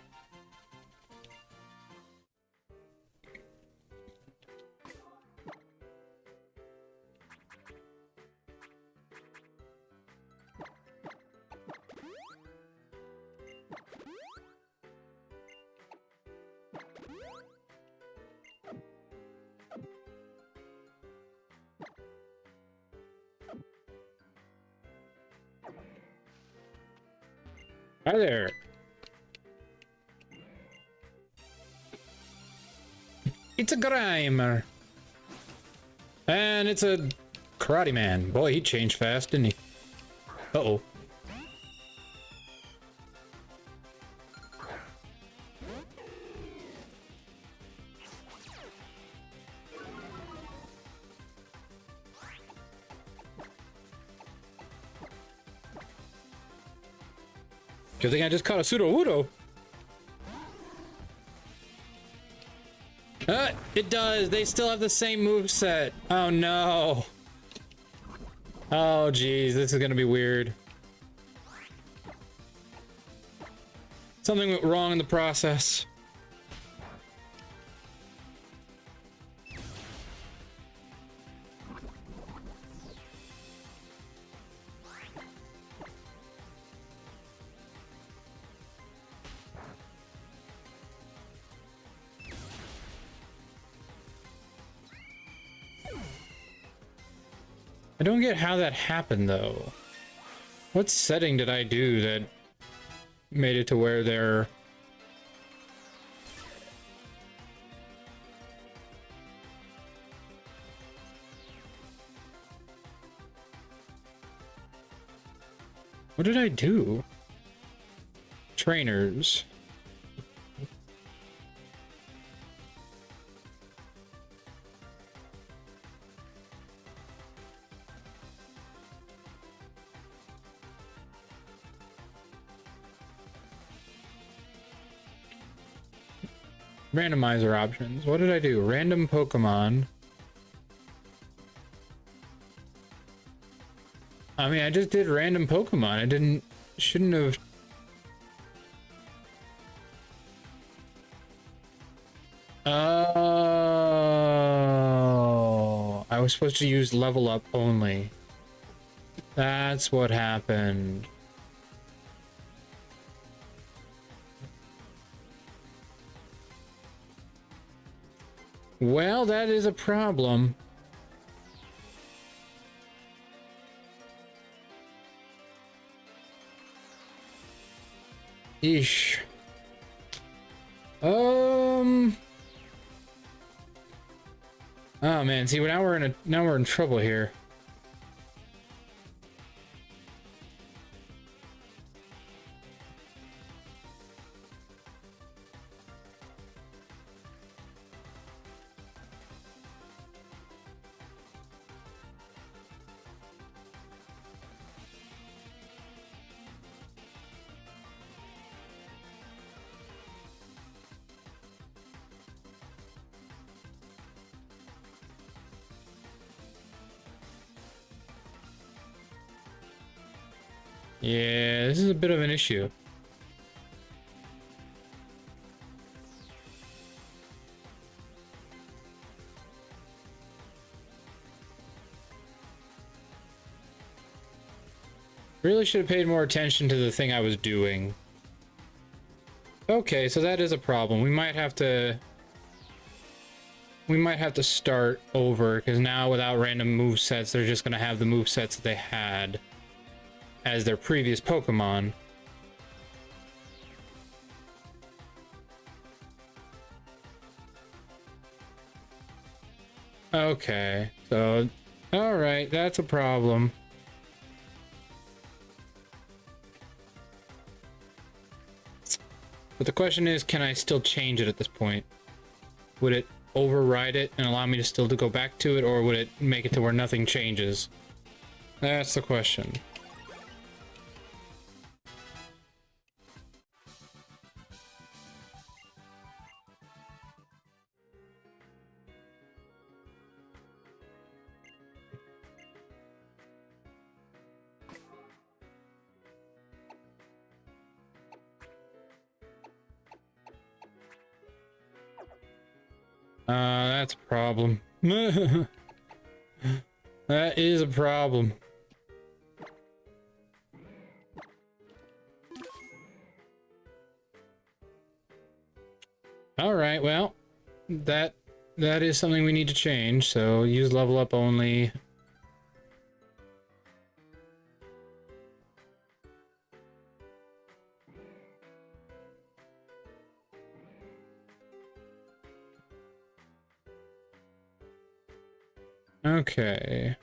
Hi there. It's a Grimer. And it's a Karate Man. Boy, he changed fast, didn't he? Uh-oh. Good thing I just caught a Sudowoodo. It does. They still have the same move set. Oh no. Oh geez, this is gonna be weird. Something went wrong in the process. I don't get how that happened though. What setting did I do that made it to where they're... What did I do? Trainers. Randomizer options. What did I do? Random Pokemon. I mean, I just did random Pokemon. I shouldn't have. Oh, I was supposed to use level up only. That's what happened. Well, that is a problem. Eesh. Oh man, see, now we're in trouble here. Yeah, this is a bit of an issue. Really should have paid more attention to the thing I was doing. Okay, so that is a problem. We might have to start over, because now without random move sets, they're just gonna have the move sets that they had as their previous Pokemon. Okay, so all right, that's a problem. But the question is, can I still change it at this point? Would it override it and allow me to still go back to it, or would it make it to where nothing changes? That's the question. That's a problem. That is a problem. All right, well, that is something we need to change. So use level up only. Okay.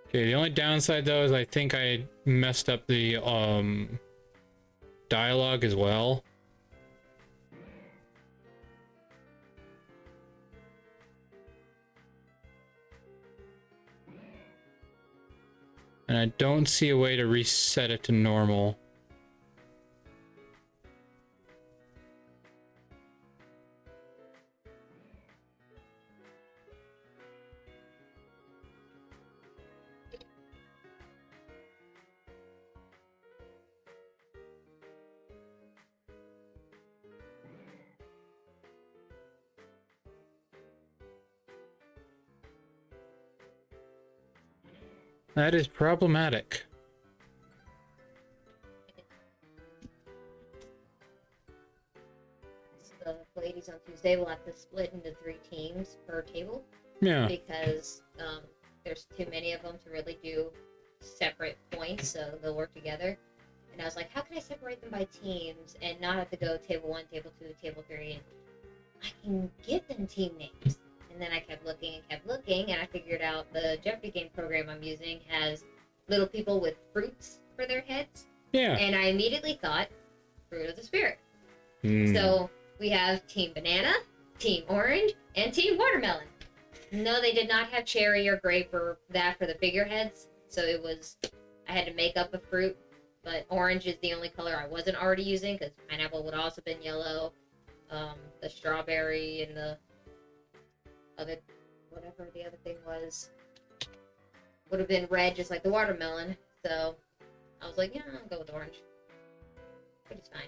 Okay, the only downside though is I think I messed up the dialogue as well. And I don't see a way to reset it to normal. That is problematic. The ladies on Tuesday will have to split into 3 teams per table. Yeah. Because there's too many of them to really do separate points, so they'll work together. And I was like, how can I separate them by teams and not have to go table 1, table 2, table 3, and I can give them team names. And then I kept looking, and I figured out the Jeopardy game program I'm using has little people with fruits for their heads. Yeah. And I immediately thought, Fruit of the Spirit. So we have Team Banana, Team Orange, and Team Watermelon. No, they did not have cherry or grape or that for the figureheads. So it was, I had to make up a fruit. But orange is the only color I wasn't already using, because pineapple would also been yellow. The strawberry and the other, whatever the other thing was, would have been red, just like the watermelon. So I was like, yeah, I'll go with orange, which is fine.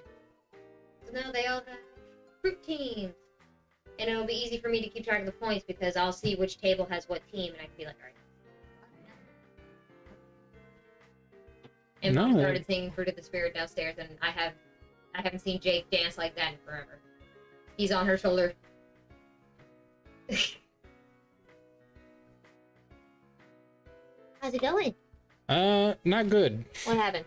So now they all have fruit teams, and it'll be easy for me to keep track of the points because I'll see which table has what team, and I can be like, all right. And Mom started singing Fruit of the Spirit downstairs, and I haven't seen Jake dance like that in forever. He's on her shoulder. How's it going? Not good. What happened?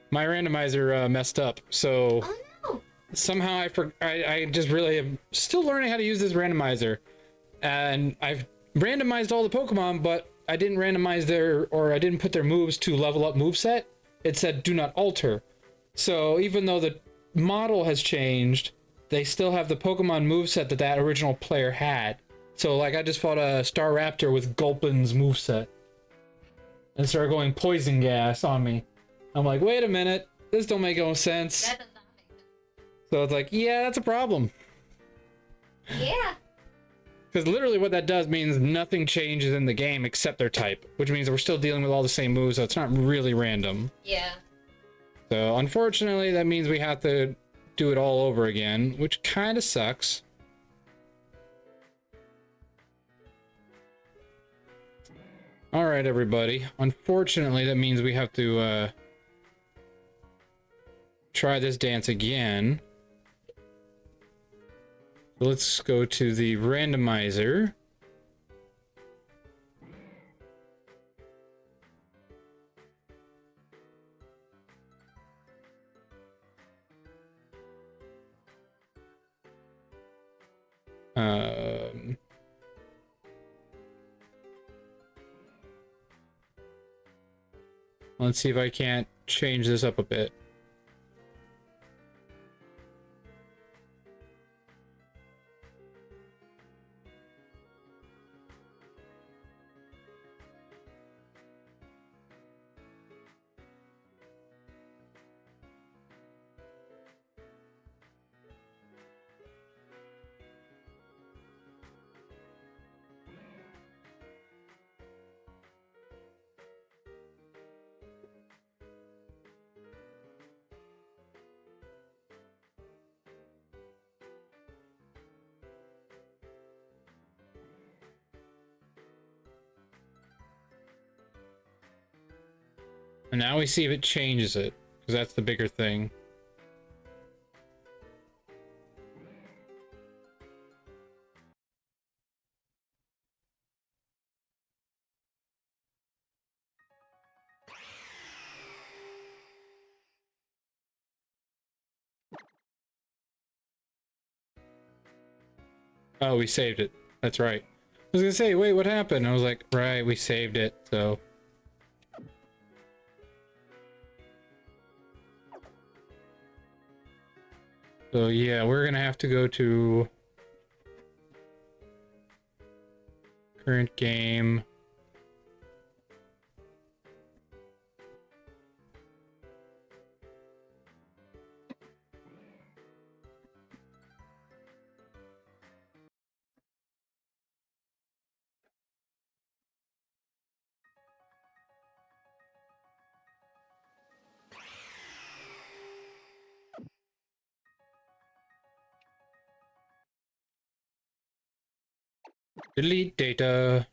My randomizer messed up, so Oh no! somehow I just really am still learning how to use this randomizer, and I've randomized all the Pokemon, but I didn't randomize I didn't put their moves to level up moveset. It said do not alter. So even though the model has changed, they still have the Pokemon moveset that original player had. So like I just fought a Staraptor with Gulpin's moveset and started going poison gas on me. I'm like, wait a minute, this don't make no sense. That does not make sense. So it's like, yeah, that's a problem. Yeah. Because literally what that does means nothing changes in the game except their type, which means we're still dealing with all the same moves, so it's not really random. Yeah. So unfortunately, that means we have to do it all over again, which kind of sucks. All right, everybody. Unfortunately, that means we have to try this dance again. Let's go to the randomizer. Let's see if I can't change this up a bit. And now we see if it changes it, because that's the bigger thing. Oh, we saved it. That's right. I was gonna say, wait, what happened? I was like, right, we saved it, so So yeah, we're gonna have to go to current game. Delete data.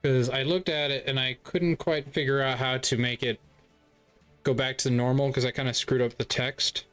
Because I looked at it and I couldn't quite figure out how to make it go back to normal because I kind of screwed up the text.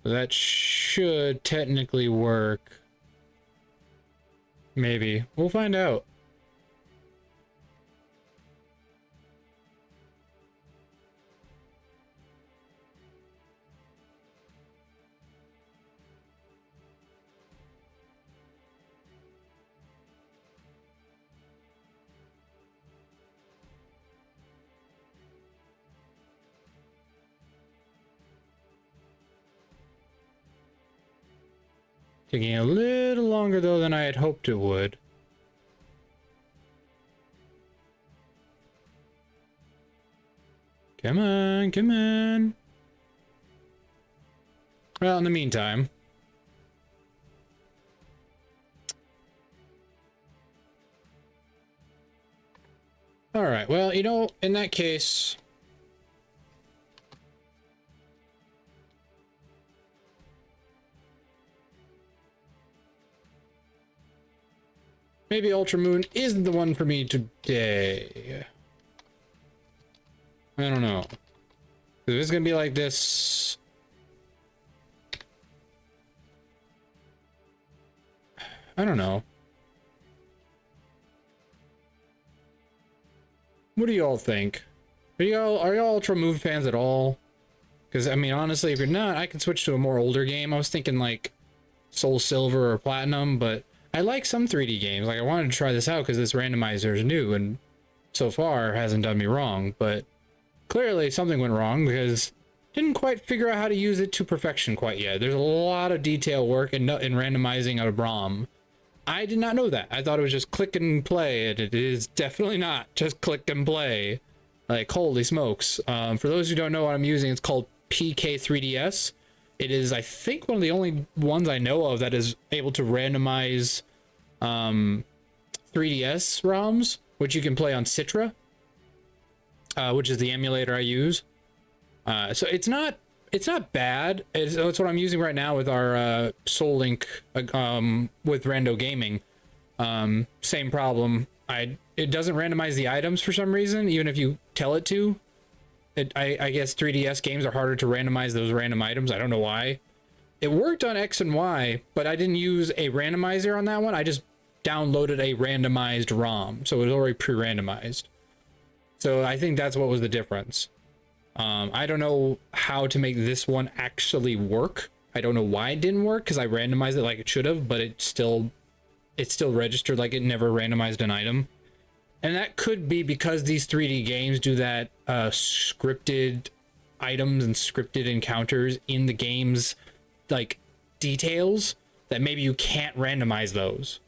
That should technically work. Maybe. We'll find out. Taking a little longer though than I had hoped it would. Come on, come on. Well, in the meantime. Alright, well, you know, in that case... maybe Ultramoon isn't the one for me today. I don't know. If it's gonna be like this... I don't know. What do y'all think? Are y'all Ultramoon fans at all? Because, I mean, honestly, if you're not, I can switch to a more older game. I was thinking, like, Soul Silver or Platinum, but... I like some 3D games. Like, I wanted to try this out because this randomizer is new and so far hasn't done me wrong, but clearly something went wrong because didn't quite figure out how to use it to perfection quite yet. There's a lot of detail work in randomizing a ROM. I did not know that. I thought it was just click and play, and it is definitely not just click and play. Like, holy smokes. For those who don't know what I'm using, it's called PK3DS. It is, I think, one of the only ones I know of that is able to randomize 3DS ROMs, which you can play on Citra, which is the emulator I use. So it's not bad. It's what I'm using right now with our Soul Link with Rando Gaming. Same problem. It doesn't randomize the items for some reason, even if you tell it to. I guess 3DS games are harder to randomize those random items. I don't know why. It worked on X and Y, but I didn't use a randomizer on that one. I just downloaded a randomized ROM, so it was already pre-randomized. So I think that's what was the difference. I don't know how to make this one actually work. I don't know why it didn't work, because I randomized it like it should have, but it still registered like it never randomized an item. And that could be because these 3D games do that scripted items and scripted encounters in the game's like details, that maybe you can't randomize those.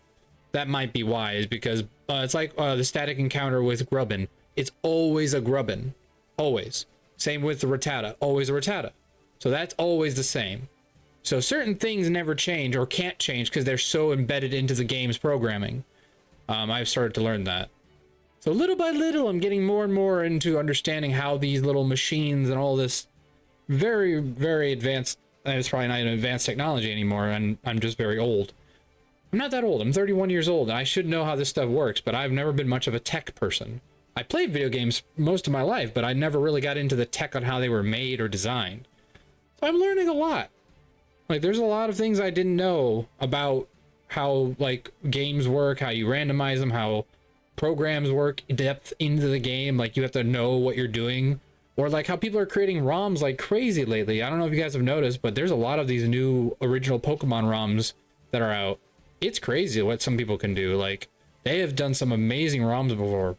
That might be why, is because it's like the static encounter with Grubbin. It's always a Grubbin. Always. Same with the Rattata. Always a Rattata. So that's always the same. So certain things never change or can't change because they're so embedded into the game's programming. I've started to learn that. So little by little, I'm getting more and more into understanding how these little machines and all this very, very advanced, it's probably not even advanced technology anymore, and I'm just very old. I'm not that old. I'm 31 years old, and I should know how this stuff works, but I've never been much of a tech person. I played video games most of my life, but I never really got into the tech on how they were made or designed. So I'm learning a lot. Like, there's a lot of things I didn't know about how, like, games work, how you randomize them, how programs work, depth into the game. Like, you have to know what you're doing. Or, like, how people are creating ROMs like crazy lately. I don't know if you guys have noticed, but there's a lot of these new original Pokemon ROMs that are out. It's crazy what some people can do. Like, they have done some amazing ROMs before.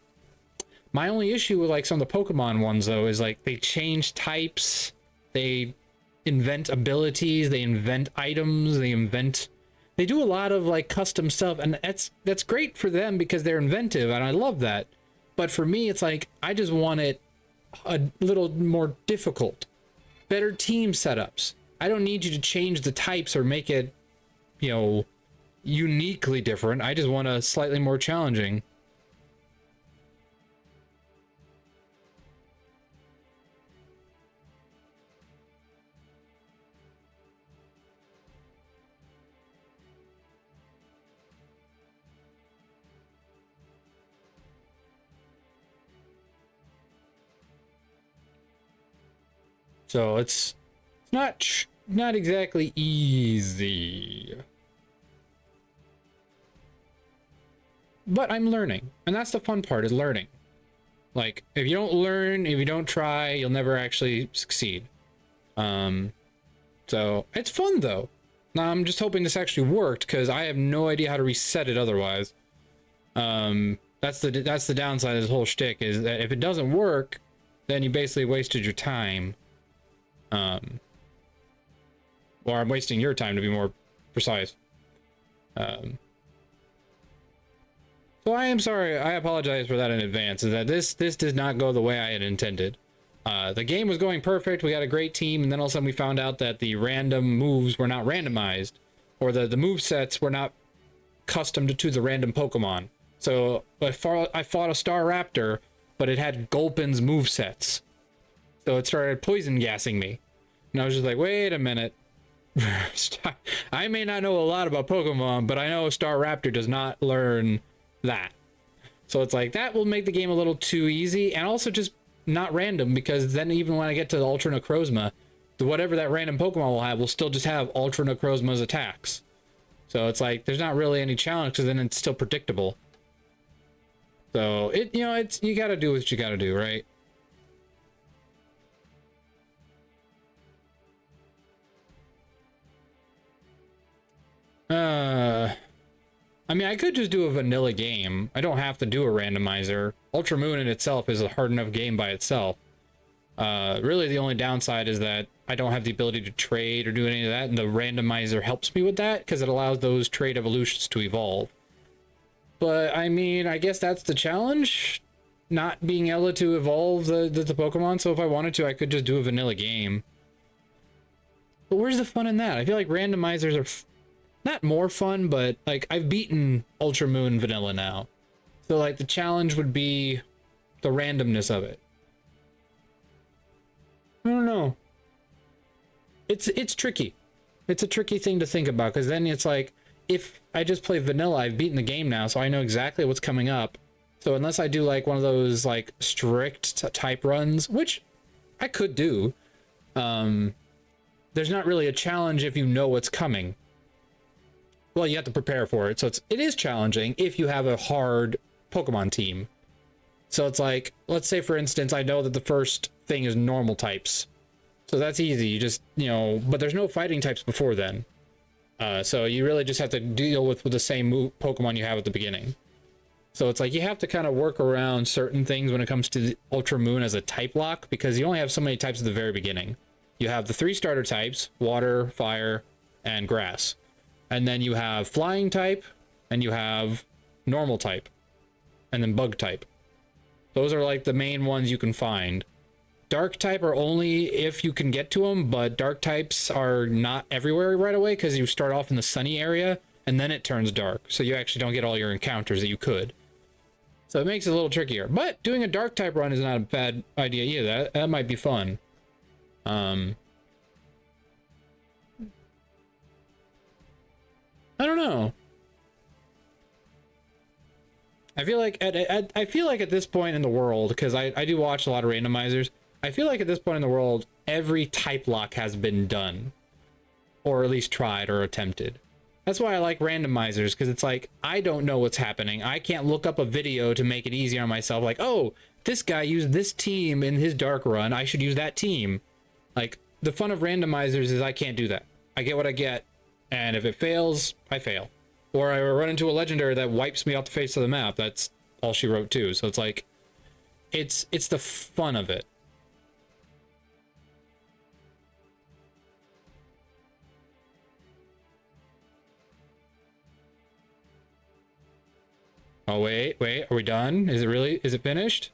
My only issue with, like, some of the Pokemon ones, though, is, like, they change types, they invent abilities, they invent items, they do a lot of, like, custom stuff, and that's great for them because they're inventive, and I love that. But for me, it's like, I just want it a little more difficult. Better team setups. I don't need you to change the types or make it, you know, uniquely different. I just want a slightly more challenging. So it's not exactly easy. But I'm learning, and that's the fun part, is learning. Like, if you don't learn, if you don't try, you'll never actually succeed. So it's fun though. Now I'm just hoping this actually worked, because I have no idea how to reset it otherwise. That's the downside of this whole shtick, is that if it doesn't work, then you basically wasted your time. Or I'm wasting your time, to be more precise. So I am sorry, I apologize for that in advance, is that this did not go the way I had intended. The game was going perfect, we had a great team, and then all of a sudden we found out that the random moves were not randomized, or the move sets were not customed to the random Pokemon. So I fought a Staraptor, but it had Gulpin's move sets. So it started poison gassing me. And I was just like, wait a minute. I may not know a lot about Pokemon, but I know Staraptor does not learn that. So it's like, that will make the game a little too easy, and also just not random, because then even when I get to the Ultra Necrozma, whatever that random Pokemon will have will still just have Ultra Necrozma's attacks. So it's like, there's not really any challenge, because then it's still predictable. So it, you know, it's, you gotta do what you gotta do, right? I mean, I could just do a vanilla game. I don't have to do a randomizer. Ultra Moon in itself is a hard enough game by itself. Really, the only downside is that I don't have the ability to trade or do any of that, and the randomizer helps me with that, because it allows those trade evolutions to evolve. But, I mean, I guess that's the challenge. Not being able to evolve the Pokemon, so if I wanted to, I could just do a vanilla game. But where's the fun in that? I feel like randomizers are not more fun, but like, I've beaten Ultra Moon vanilla now. So like, the challenge would be the randomness of it. I don't know. It's tricky. It's a tricky thing to think about, because then it's like, if I just play vanilla, I've beaten the game now, so I know exactly what's coming up. So unless I do like one of those like strict type runs, which I could do, there's not really a challenge if you know what's coming. well, you have to prepare for it. So it is challenging if you have a hard Pokemon team. So it's like, let's say for instance, I know that the first thing is normal types. So that's easy. You just, you know, but there's no fighting types before then. So you really just have to deal with the same Pokemon you have at the beginning. So it's like you have to kind of work around certain things when it comes to the Ultra Moon as a type lock, because you only have so many types at the very beginning. You have the 3 starter types, water, fire, and grass. And then you have flying type, and you have normal type, and then bug type. Those are like the main ones you can find. Dark type are only if you can get to them, but dark types are not everywhere right away because you start off in the sunny area and then it turns dark. So you actually don't get all your encounters that you could. So it makes it a little trickier. But doing a dark type run is not a bad idea either. That might be fun. I don't know. I feel like at this point in the world, because I do watch a lot of randomizers, I feel like at this point in the world, every type lock has been done. Or at least tried or attempted. That's why I like randomizers, because it's like, I don't know what's happening. I can't look up a video to make it easier on myself. Like, oh, this guy used this team in his dark run. I should use that team. Like, the fun of randomizers is I can't do that. I get what I get. And if it fails, I fail. Or I run into a legendary that wipes me off the face of the map. That's all she wrote too. So it's like, it's the fun of it. Oh, wait, are we done? Is it finished?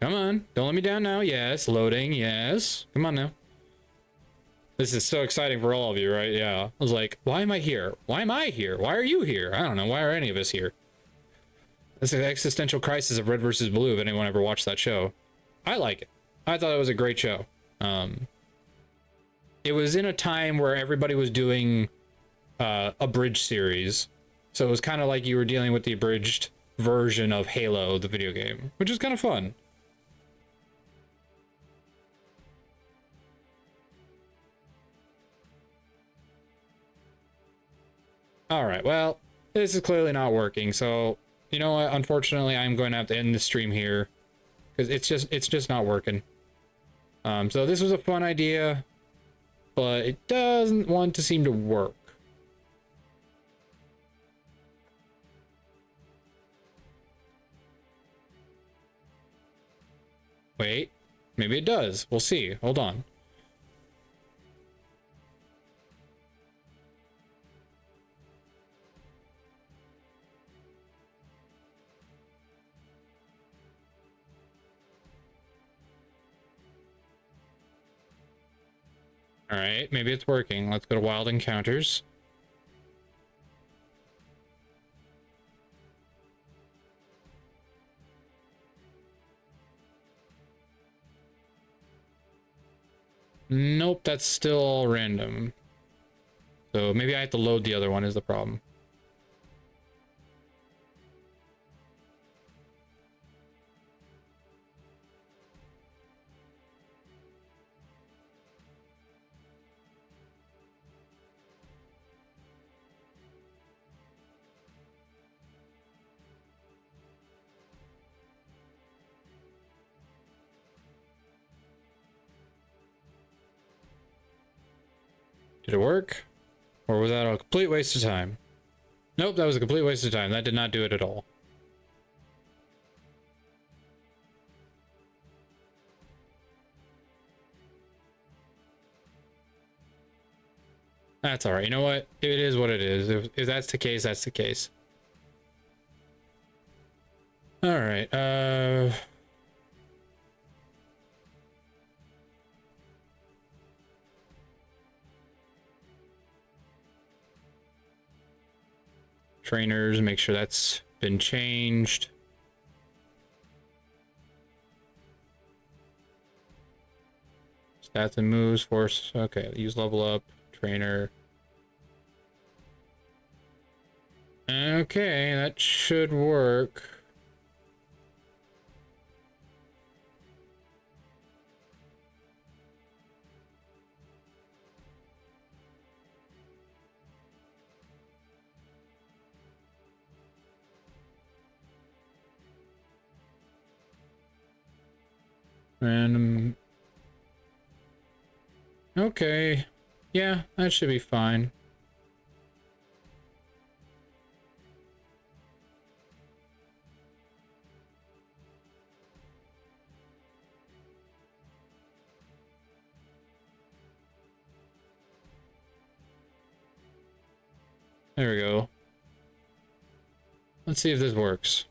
Come on, don't let me down now. Yes, loading, yes. Come on now. This is so exciting for all of you, right? Yeah. I was like, why am I here? Why am I here? Why are you here? I don't know. Why are any of us here? That's an existential crisis of Red versus Blue, if anyone ever watched that show. I like it. I thought it was a great show. It was in a time where everybody was doing a bridge series. So it was kind of like you were dealing with the abridged version of Halo, the video game, which is kind of fun. All right, well, this is clearly not working. So, you know what? Unfortunately, I'm going to have to end the stream here because it's just not working. So this was a fun idea, but it doesn't want to seem to work. Wait, maybe it does. We'll see. Hold on. All right, maybe it's working. Let's go to Wild Encounters. Nope, that's still all random. So maybe I have to load the other one is the problem. Did it work? Or was that a complete waste of time? Nope, that was a complete waste of time. That did not do it at all. That's alright. You know what? It is what it is. If that's the case, that's the case. Alright, trainers, make sure that's been changed. Stats and moves, force. Okay, use level up, trainer. Okay, that should work. Random. Okay. Yeah, that should be fine. There we go. Let's see if this works.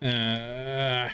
Uh,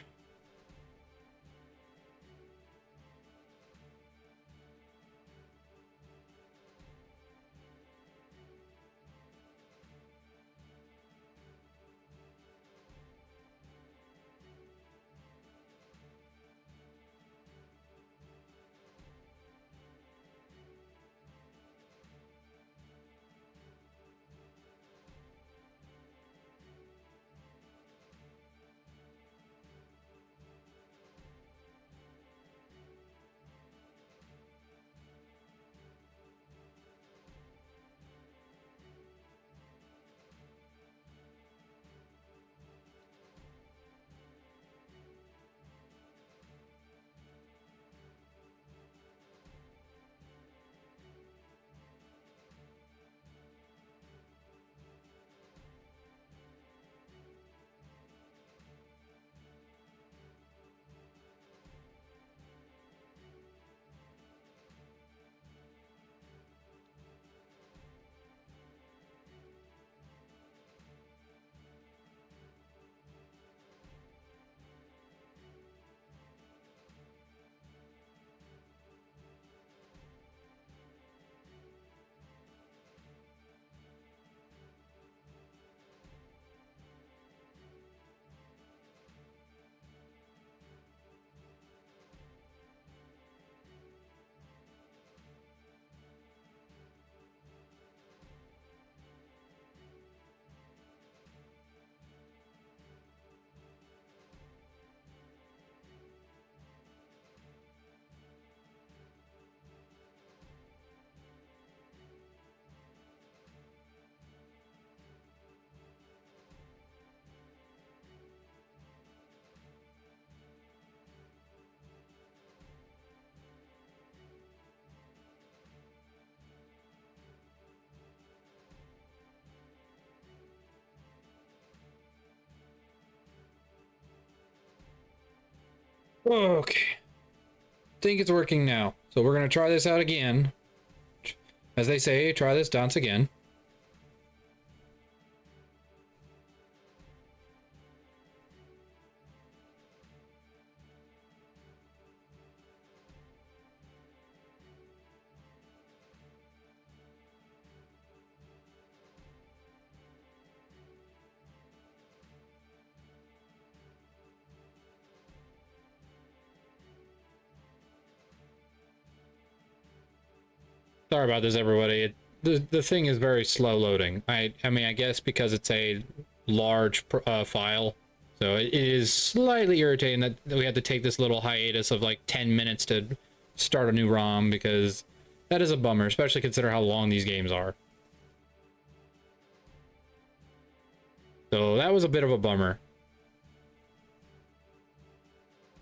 okay. Think it's working now. So we're gonna try this out again. As they say, try this dance again. Sorry about this, everybody. The thing is very slow loading. I mean, I guess because it's a large file, so it is slightly irritating that we had to take this little hiatus of like 10 minutes to start a new ROM, because that is a bummer, especially consider how long these games are. So that was a bit of a bummer.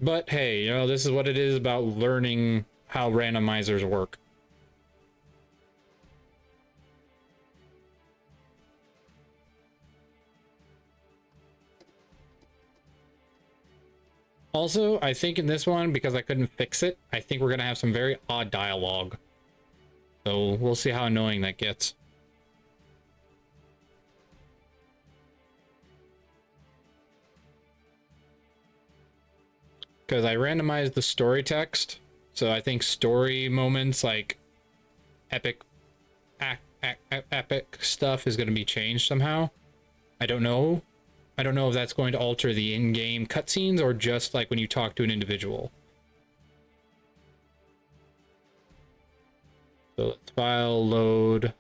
But hey, you know, this is what it is about learning how randomizers work. Also, I think in this one, because I couldn't fix it, I think we're gonna have some very odd dialogue. So we'll see how annoying that gets. Because I randomized the story text, so I think story moments like epic epic stuff is going to be changed somehow. I don't know. I don't know if that's going to alter the in-game cutscenes or just like when you talk to an individual. So let's file load.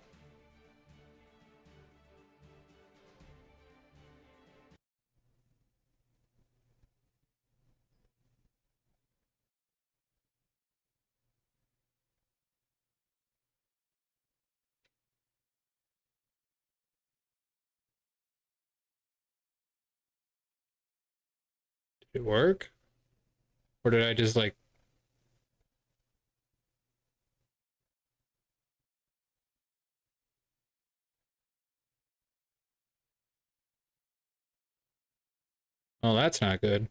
Did it work? Or did I just like... Oh, that's not good.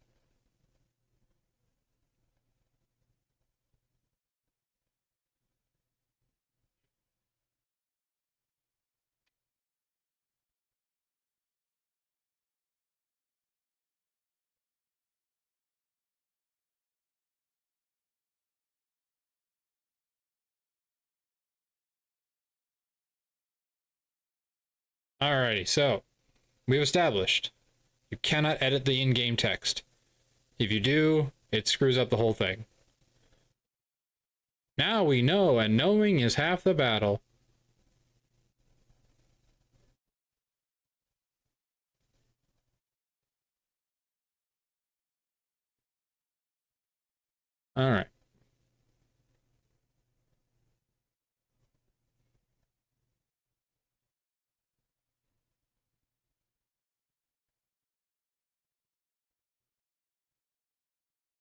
Alrighty, so we've established you cannot edit the in-game text. If you do, it screws up the whole thing. Now we know, and knowing is half the battle. Alright.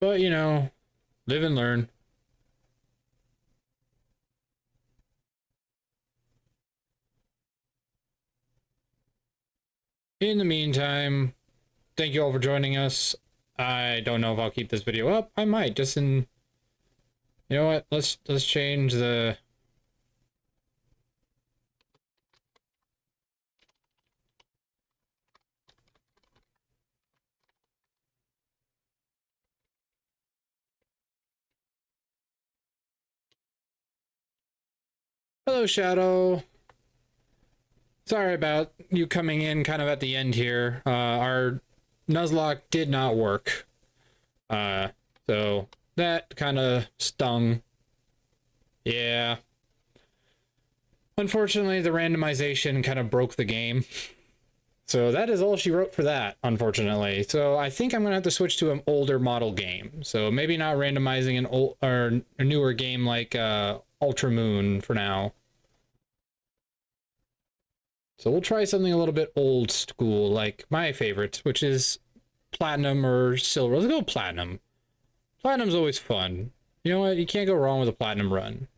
But, you know, live and learn. In the meantime, thank you all for joining us. I don't know if I'll keep this video up. I might, just in... You know what? Let's change the... Hello, Shadow. Sorry about you coming in kind of at the end here. Our Nuzlocke did not work. So that kind of stung. Yeah. Unfortunately, the randomization kind of broke the game. So that is all she wrote for that, unfortunately. So I think I'm going to have to switch to an older model game. So maybe not randomizing an old or a newer game like Ultra Moon for now. So we'll try something a little bit old school, like my favorite, which is Platinum or Silver. Let's go Platinum. Platinum's always fun. You know what? You can't go wrong with a Platinum run.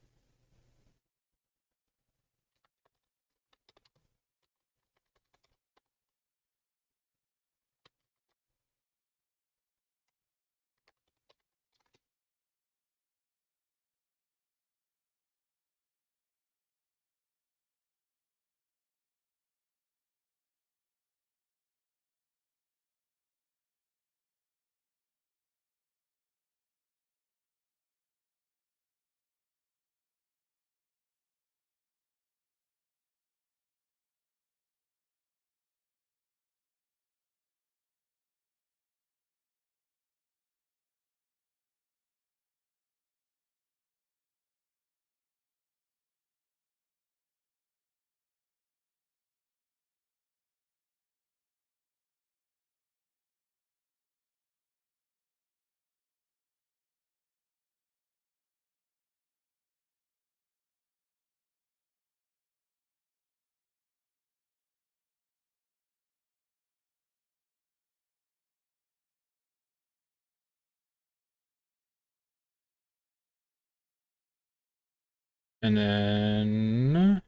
And then...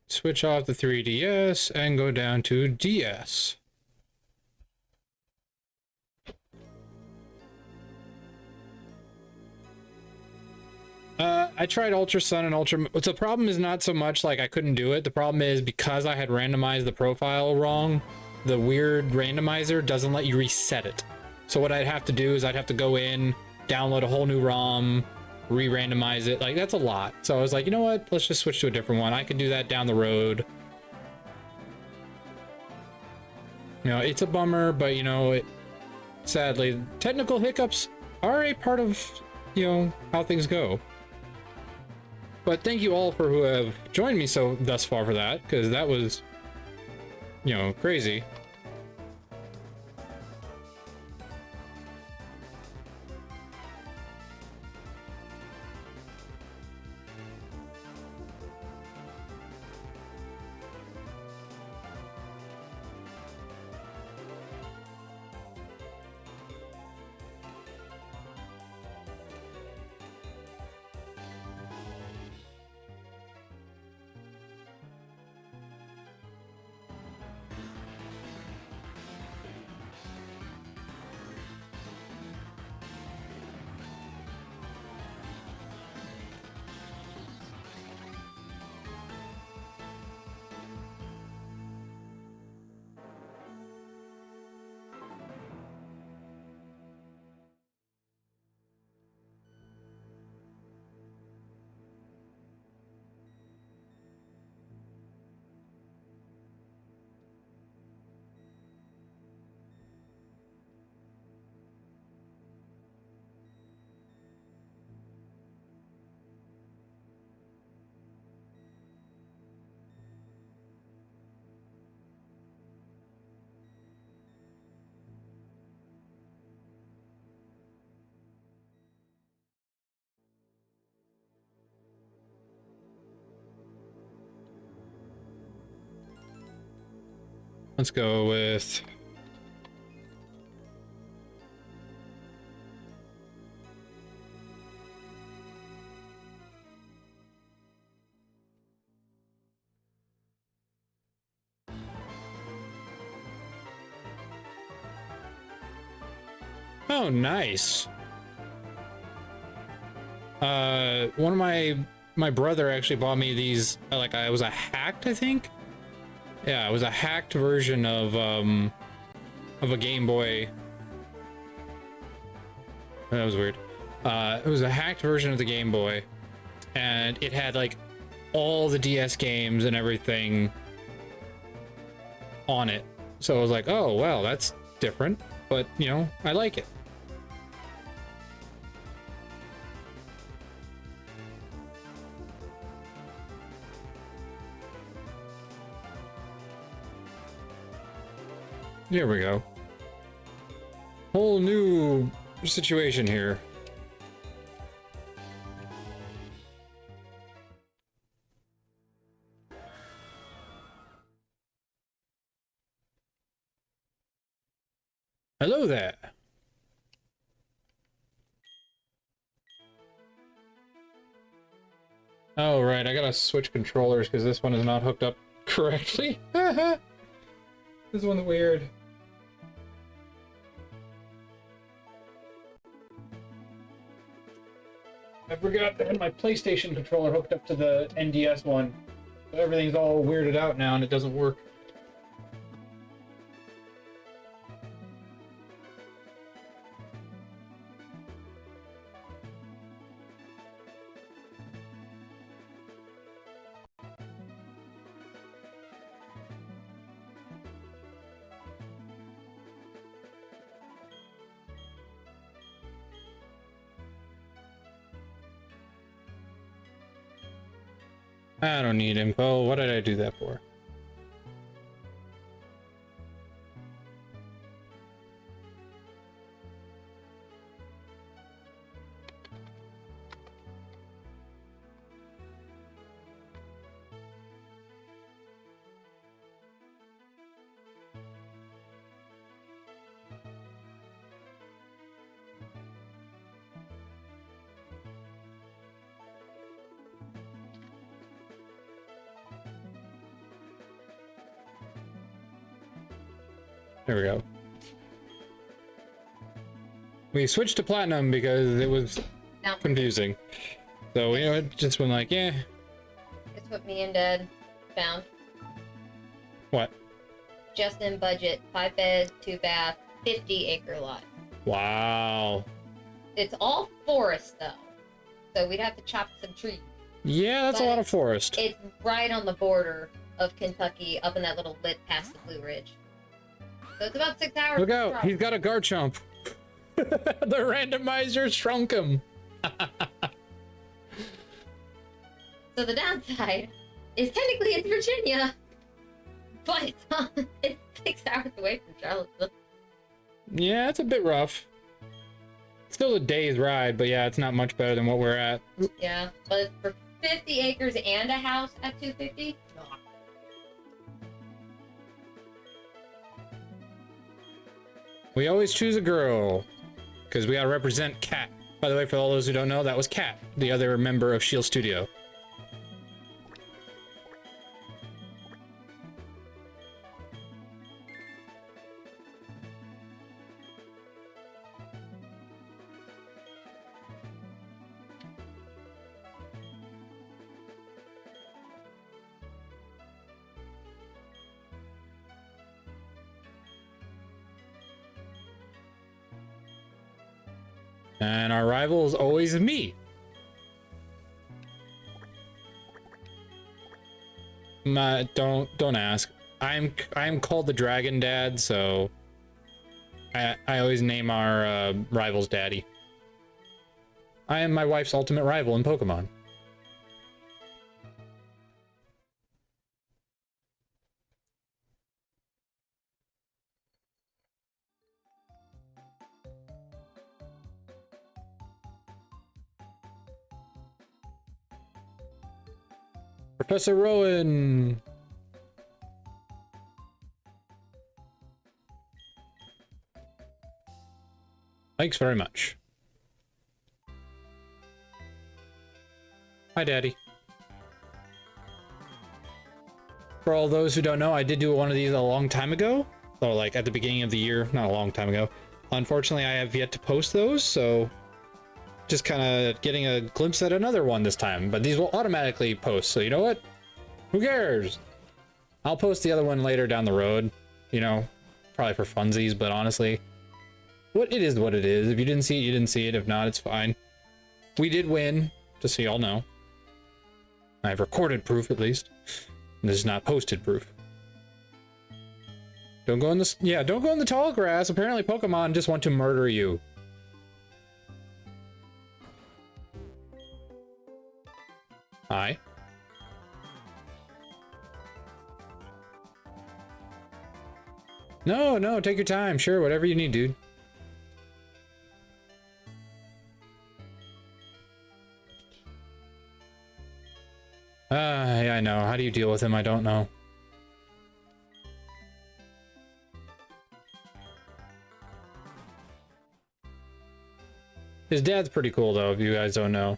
Switch off the 3DS and go down to DS. I tried Ultra Sun and Ultra... The problem is not so much like I couldn't do it. The problem is because I had randomized the profile wrong, the weird randomizer doesn't let you reset it. So what I'd have to do is I'd have to go in, download a whole new ROM, re-randomize it. Like, that's a lot. So I was like, you know what? Let's just switch to a different one. I can do that down the road. You know, it's a bummer, but, you know, sadly, technical hiccups are a part of, you know, how things go. But thank you all for who have joined me thus far for that, because that was, you know, crazy. Let's go with... Oh, nice. One of my brother actually bought me these, like, I was a hacked, I think? Yeah, it was a hacked version of a Game Boy. That was weird. It was a hacked version of the Game Boy, and it had, like, all the DS games and everything on it. So I was like, oh, well, that's different, but, you know, I like it. There we go. Whole new situation here. Hello there. Oh, right, I gotta switch controllers because this one is not hooked up correctly. This one's weird. I forgot I had my PlayStation controller hooked up to the NDS one. So everything's all weirded out now and it doesn't work. I don't need info. What did I do that for? There we go. We switched to platinum because it was Now, confusing. So, you know, it just went like, yeah. it's what me and Dad found. What? Just in budget, 5 bed, 2 bath, 50-acre lot. Wow. It's all forest though, so we'd have to chop some trees. Yeah, that's a But lot of forest. It's right on the border of Kentucky, up in that little lip past the Blue Ridge. So it's about 6 hours. Look to out, drive. he's got a Garchomp. The randomizer shrunk him. So the downside is technically it's Virginia, but it's 6 hours away from Charlottesville. Yeah, it's a bit rough. Still a day's ride, but yeah, it's not much better than what we're at. Yeah, but for 50 acres and a house at 250, no. We always choose a girl, because we gotta represent Kat. By the way, for all those who don't know, that was Kat, the other member of Shield Studio. And our rival is always me. Don't ask. I'm called the Dragon Dad, so I always name our rivals Daddy. I am my wife's ultimate rival in Pokemon. Professor Rowan. Thanks very much. Hi, Daddy. For all those who don't know, I did do one of these a long time ago. Or like at the beginning of the year, not a long time ago. Unfortunately, I have yet to post those, so just kind of getting a glimpse at another one this time. But these will automatically post, so you know what? Who cares? I'll post the other one later down the road, you know, probably for funsies, but honestly, it is what it is. If you didn't see it, you didn't see it. If not, it's fine. We did win, just so y'all know. I have recorded proof, at least. This is not posted proof. Don't go in the... Yeah, don't go in the tall grass. Apparently Pokemon just want to murder you. Hi. No, take your time. Sure, whatever you need, dude. Yeah, I know. How do you deal with him? I don't know. His dad's pretty cool, though, if you guys don't know.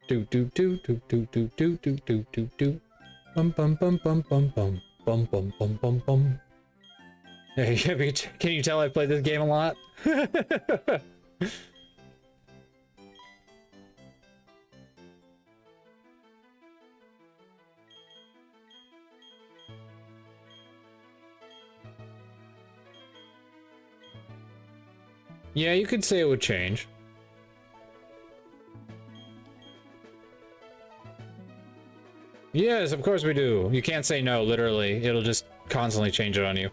Do do do do do do do do do do do. Bum bum bum bum bum bum bum bum bum bum bum. Hey, can you tell I played this game a lot? Yeah, you could say it would change. Yes, of course we do. You can't say no, literally. It'll just constantly change it on you.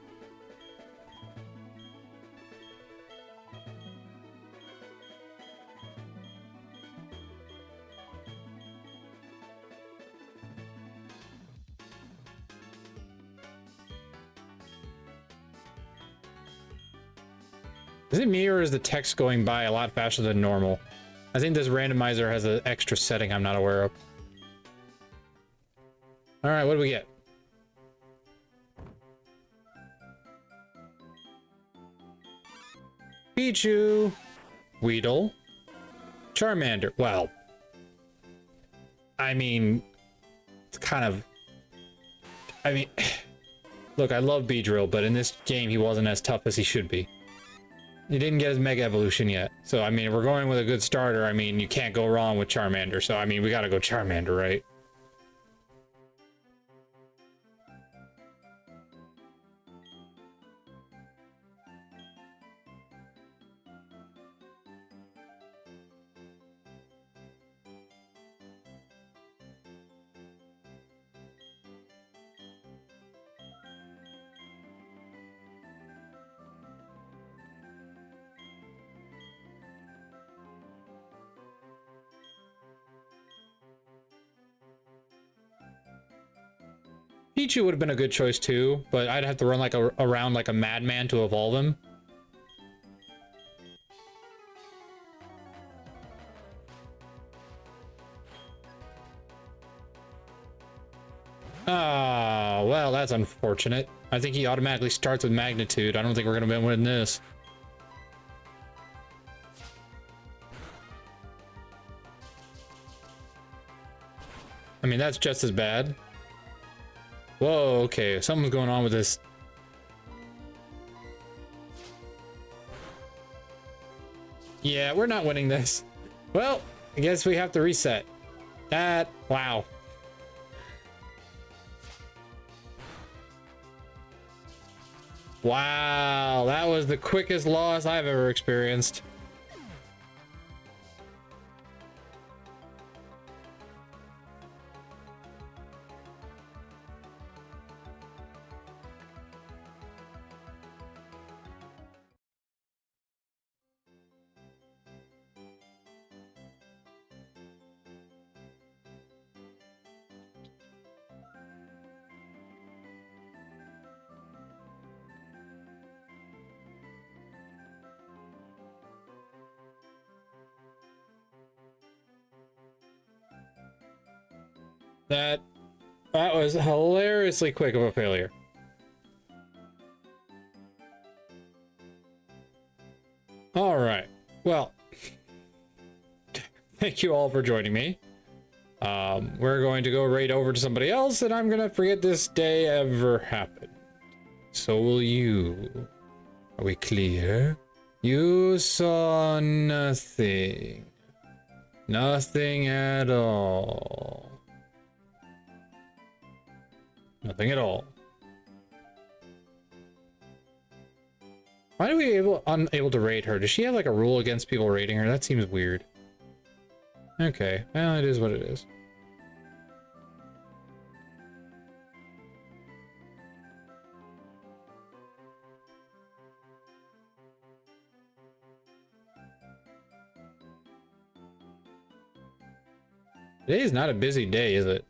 Is it me or is the text going by a lot faster than normal? I think this randomizer has an extra setting I'm not aware of. Alright, what do we get? Pichu, Weedle, Charmander. Well, I mean, it's kind of... I mean, look, I love Beedrill, but in this game, he wasn't as tough as he should be. He didn't get his Mega Evolution yet. So, I mean, if we're going with a good starter, I mean, you can't go wrong with Charmander. So, I mean, we gotta go Charmander, right? Pichu would have been a good choice too, but I'd have to run like around like a madman to evolve him. Ah, well, that's unfortunate. I think he automatically starts with Magnitude. I don't think we're gonna win this. I mean, that's just as bad. Whoa, okay, something's going on with this. Yeah, we're not winning this. Well, I guess we have to reset. Wow. Wow, that was the quickest loss I've ever experienced. That was hilariously quick of a failure. All right. Well, thank you all for joining me. We're going to go right over to somebody else, and I'm gonna forget this day ever happened. So will you. Are we clear? You saw nothing. Nothing at all. Nothing at all. Why are we unable to raid her? Does she have like a rule against people raiding her? That seems weird. Okay, well, it is what it is. Today's not a busy day, is it?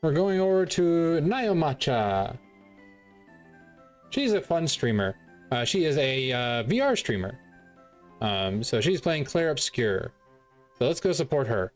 We're going over to Nayomacha. She's a fun streamer. She is a VR streamer. So she's playing Claire Obscure. So let's go support her.